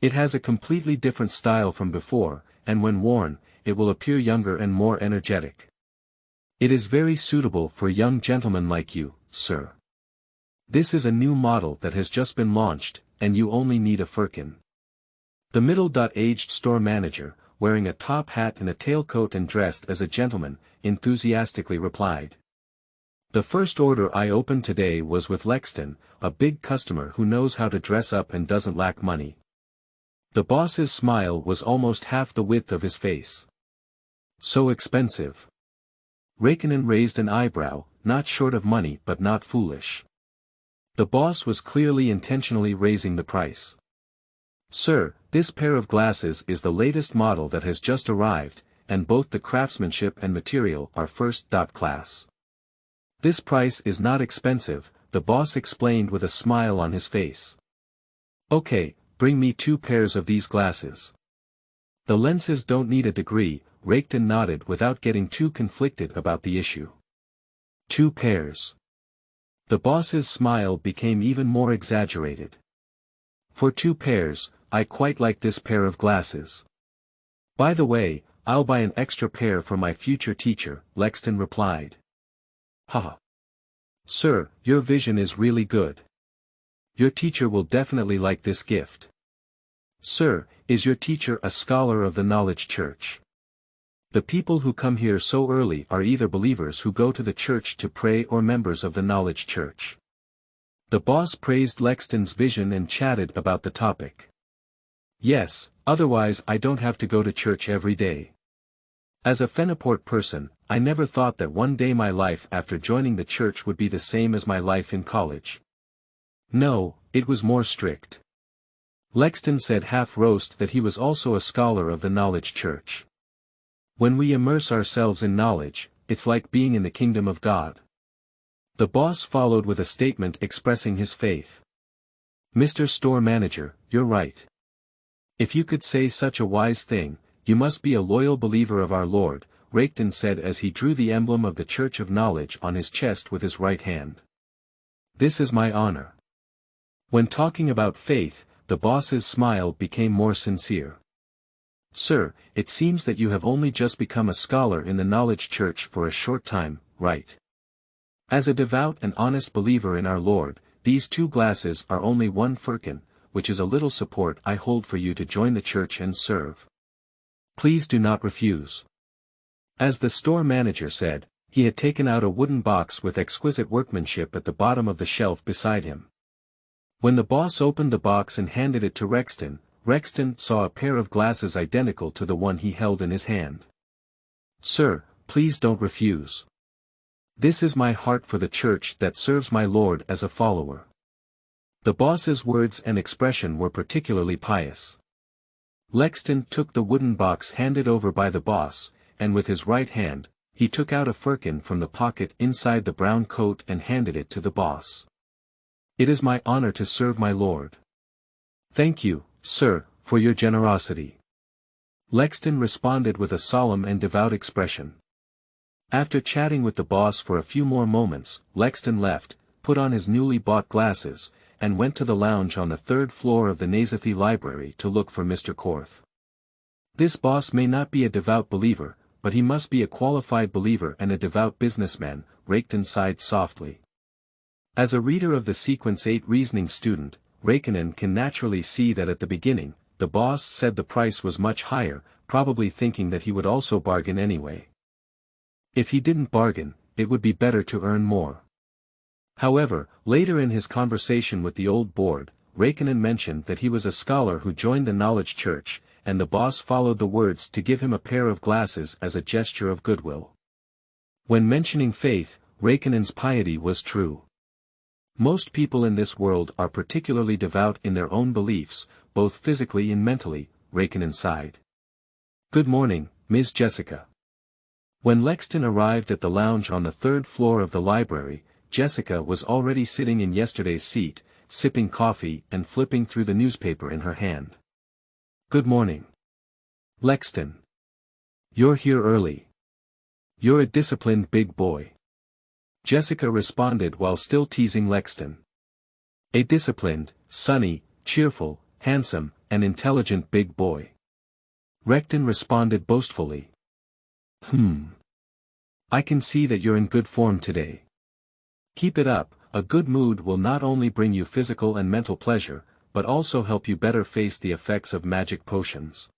It has a completely different style from before, and when worn, it will appear younger and more energetic. It is very suitable for young gentlemen like you, sir. This is a new model that has just been launched, and you only need a firkin. The middle-aged store manager, wearing a top hat and a tailcoat and dressed as a gentleman, enthusiastically replied. The first order I opened today was with Lexington, a big customer who knows how to dress up and doesn't lack money. The boss's smile was almost half the width of his face. So expensive. Reckonen raised an eyebrow, not short of money but not foolish. The boss was clearly intentionally raising the price. Sir, this pair of glasses is the latest model that has just arrived, and both the craftsmanship and material are first class. This price is not expensive, the boss explained with a smile on his face. Okay, bring me 2 pairs of these glasses. The lenses don't need a degree, Recton nodded without getting too conflicted about the issue. 2 pairs. The boss's smile became even more exaggerated. For 2 pairs, I quite like this pair of glasses. By the way, I'll buy an extra pair for my future teacher, Lexton replied. Haha. Sir, your vision is really good. Your teacher will definitely like this gift. Sir, is your teacher a scholar of the Knowledge Church? The people who come here so early are either believers who go to the church to pray or members of the Knowledge Church. The boss praised Lexton's vision and chatted about the topic. Yes, otherwise I don't have to go to church every day. As a Fenaport person, I never thought that one day my life after joining the church would be the same as my life in college. No, it was more strict. Lexton said half-roast that he was also a scholar of the Knowledge Church. When we immerse ourselves in knowledge, it's like being in the kingdom of God. The boss followed with a statement expressing his faith. Mr. Store Manager, you're right. If you could say such a wise thing, you must be a loyal believer of our Lord, Lexton said as he drew the emblem of the Church of Knowledge on his chest with his right hand. This is my honor. When talking about faith, the boss's smile became more sincere. Sir, it seems that you have only just become a scholar in the Knowledge Church for a short time, right? As a devout and honest believer in our Lord, these 2 glasses are only 1 firkin, which is a little support I hold for you to join the church and serve. Please do not refuse. As the store manager said, he had taken out a wooden box with exquisite workmanship at the bottom of the shelf beside him. When the boss opened the box and handed it to Lexton saw a pair of glasses identical to the one he held in his hand. Sir, please don't refuse. This is my heart for the church that serves my Lord as a follower. The boss's words and expression were particularly pious. Lexton took the wooden box handed over by the boss, and with his right hand, he took out a firkin from the pocket inside the brown coat and handed it to the boss. It is my honor to serve my Lord. Thank you, sir, for your generosity. Lexton responded with a solemn and devout expression. After chatting with the boss for a few more moments, Lexton left, put on his newly bought glasses, and went to the lounge on the 3rd floor of the Nazathi Library to look for Mr. Korth. This boss may not be a devout believer, but he must be a qualified believer and a devout businessman, Lexton sighed softly. As a reader of the Sequence 8 reasoning student, Lexton can naturally see that at the beginning, the boss said the price was much higher, probably thinking that he would also bargain anyway. If he didn't bargain, it would be better to earn more. However, later in his conversation with the old board, Lexton mentioned that he was a scholar who joined the Knowledge Church, and the boss followed the words to give him a pair of glasses as a gesture of goodwill. When mentioning faith, Lexton's piety was true. Most people in this world are particularly devout in their own beliefs, both physically and mentally, Lexton sighed. Good morning, Ms. Jessica. When Lexton arrived at the lounge on the 3rd floor of the library, Jessica was already sitting in yesterday's seat, sipping coffee and flipping through the newspaper in her hand. Good morning. Lexton. You're here early. You're a disciplined big boy. Jessica responded while still teasing Lexton. A disciplined, sunny, cheerful, handsome, and intelligent big boy. Lexton responded boastfully. I can see that you're in good form today. Keep it up, a good mood will not only bring you physical and mental pleasure, but also help you better face the effects of magic potions.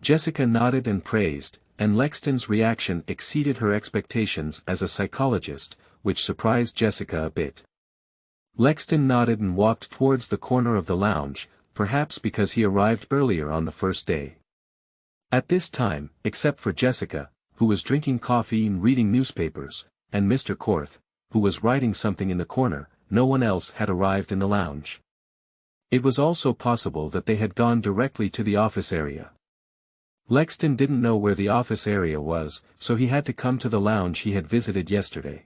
Jessica nodded and praised, and Lexton's reaction exceeded her expectations as a psychologist, which surprised Jessica a bit. Lexton nodded and walked towards the corner of the lounge, perhaps because he arrived earlier on the first day. At this time, except for Jessica, who was drinking coffee and reading newspapers, and Mr. Korth, who was writing something in the corner, no one else had arrived in the lounge. It was also possible that they had gone directly to the office area. Lexton didn't know where the office area was, so he had to come to the lounge he had visited yesterday.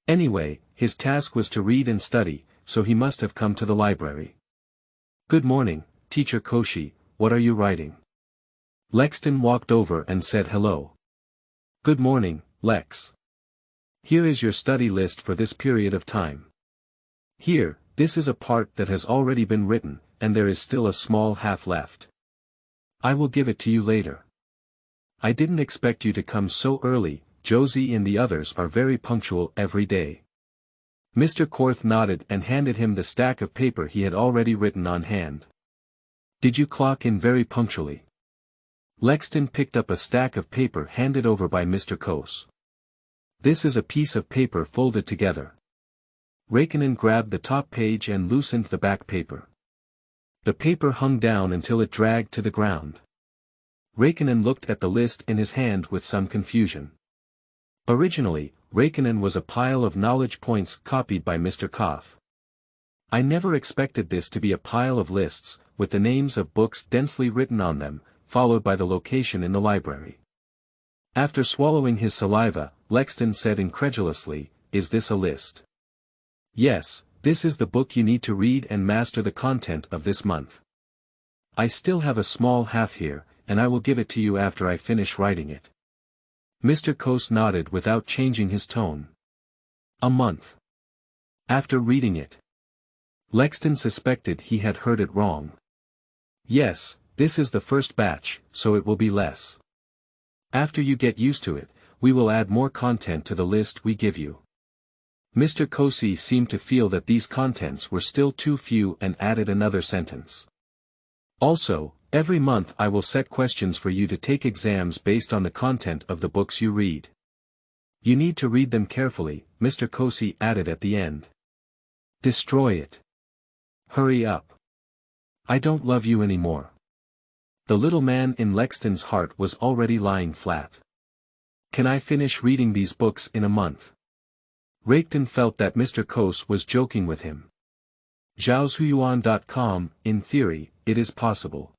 Anyway, his task was to read and study, so he must have come to the library. Good morning, Teacher Koshi, what are you writing? Lexton walked over and said hello. Good morning, Lex. Here is your study list for this period of time. Here, this is a part that has already been written, and there is still a small half left. I will give it to you later. I didn't expect you to come so early. Josie and the others are very punctual every day. Mr. Korth nodded and handed him the stack of paper he had already written on hand. Did you clock in very punctually? Lexton picked up a stack of paper handed over by Mr. Kos. This is a piece of paper folded together. Raikkonen grabbed the top page and loosened the back paper. The paper hung down until it dragged to the ground. Raikkonen looked at the list in his hand with some confusion. Originally, Raikkonen was a pile of knowledge points copied by Mr. Koth. I never expected this to be a pile of lists, with the names of books densely written on them, followed by the location in the library. After swallowing his saliva, Lexton said incredulously, "Is this a list?" "Yes, this is the book you need to read and master the content of this month. I still have a small half here, and I will give it to you after I finish writing it." Mr. Kos nodded without changing his tone. A month. After reading it. Lexton suspected he had heard it wrong. "Yes, this is the first batch, so it will be less. After you get used to it, we will add more content to the list we give you." Mr. Kosi seemed to feel that these contents were still too few and added another sentence. "Also, every month I will set questions for you to take exams based on the content of the books you read. You need to read them carefully," Mr. Kosi added at the end. "Destroy it. Hurry up. I don't love you anymore." The little man in Lexton's heart was already lying flat. "Can I finish reading these books in a month?" Raikkonen felt that Mr. Kos was joking with him. Zhaoshuyuan.com, in theory, it is possible.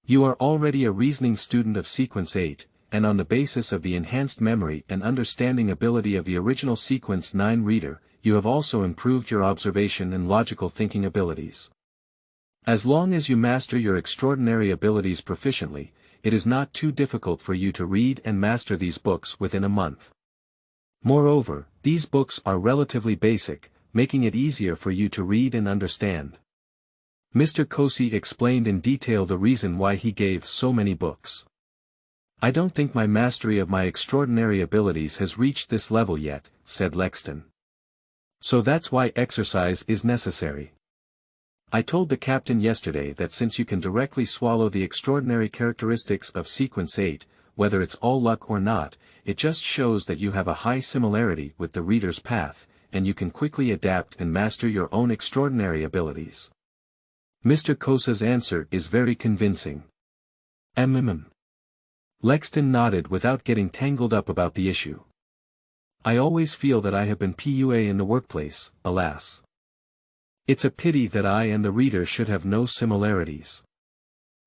You are already a reasoning student of Sequence 8, and on the basis of the enhanced memory and understanding ability of the original Sequence 9 reader, you have also improved your observation and logical thinking abilities. As long as you master your extraordinary abilities proficiently, it is not too difficult for you to read and master these books within a month. Moreover, these books are relatively basic, making it easier for you to read and understand. Mr. Kosi explained in detail the reason why he gave so many books. "I don't think my mastery of my extraordinary abilities has reached this level yet," said Lexton. "So that's why exercise is necessary. I told the captain yesterday that since you can directly swallow the extraordinary characteristics of Sequence 8, whether it's all luck or not, it just shows that you have a high similarity with the reader's path, and you can quickly adapt and master your own extraordinary abilities." Mr. Kosa's answer is very convincing. Lexton nodded without getting tangled up about the issue. "I always feel that I have been PUA in the workplace, alas. It's a pity that I and the reader should have no similarities.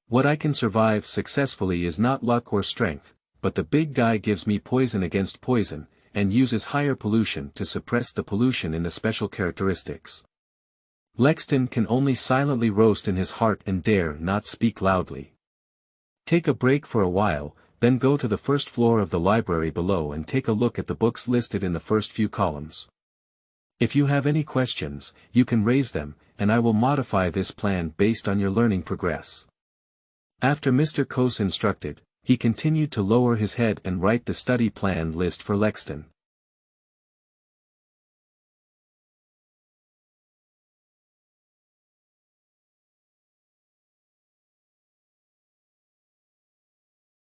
What I can survive successfully is not luck or strength, but the big guy gives me poison against poison, and uses higher pollution to suppress the pollution in the special characteristics." Lexton can only silently roast in his heart and dare not speak loudly. Take a break for a while, then go to the first floor of the library below and take a look at the books listed in the first few columns. If you have any questions, you can raise them, and I will modify this plan based on your learning progress. After Mr. Kos instructed, he continued to lower his head and write the study plan list for Lexton.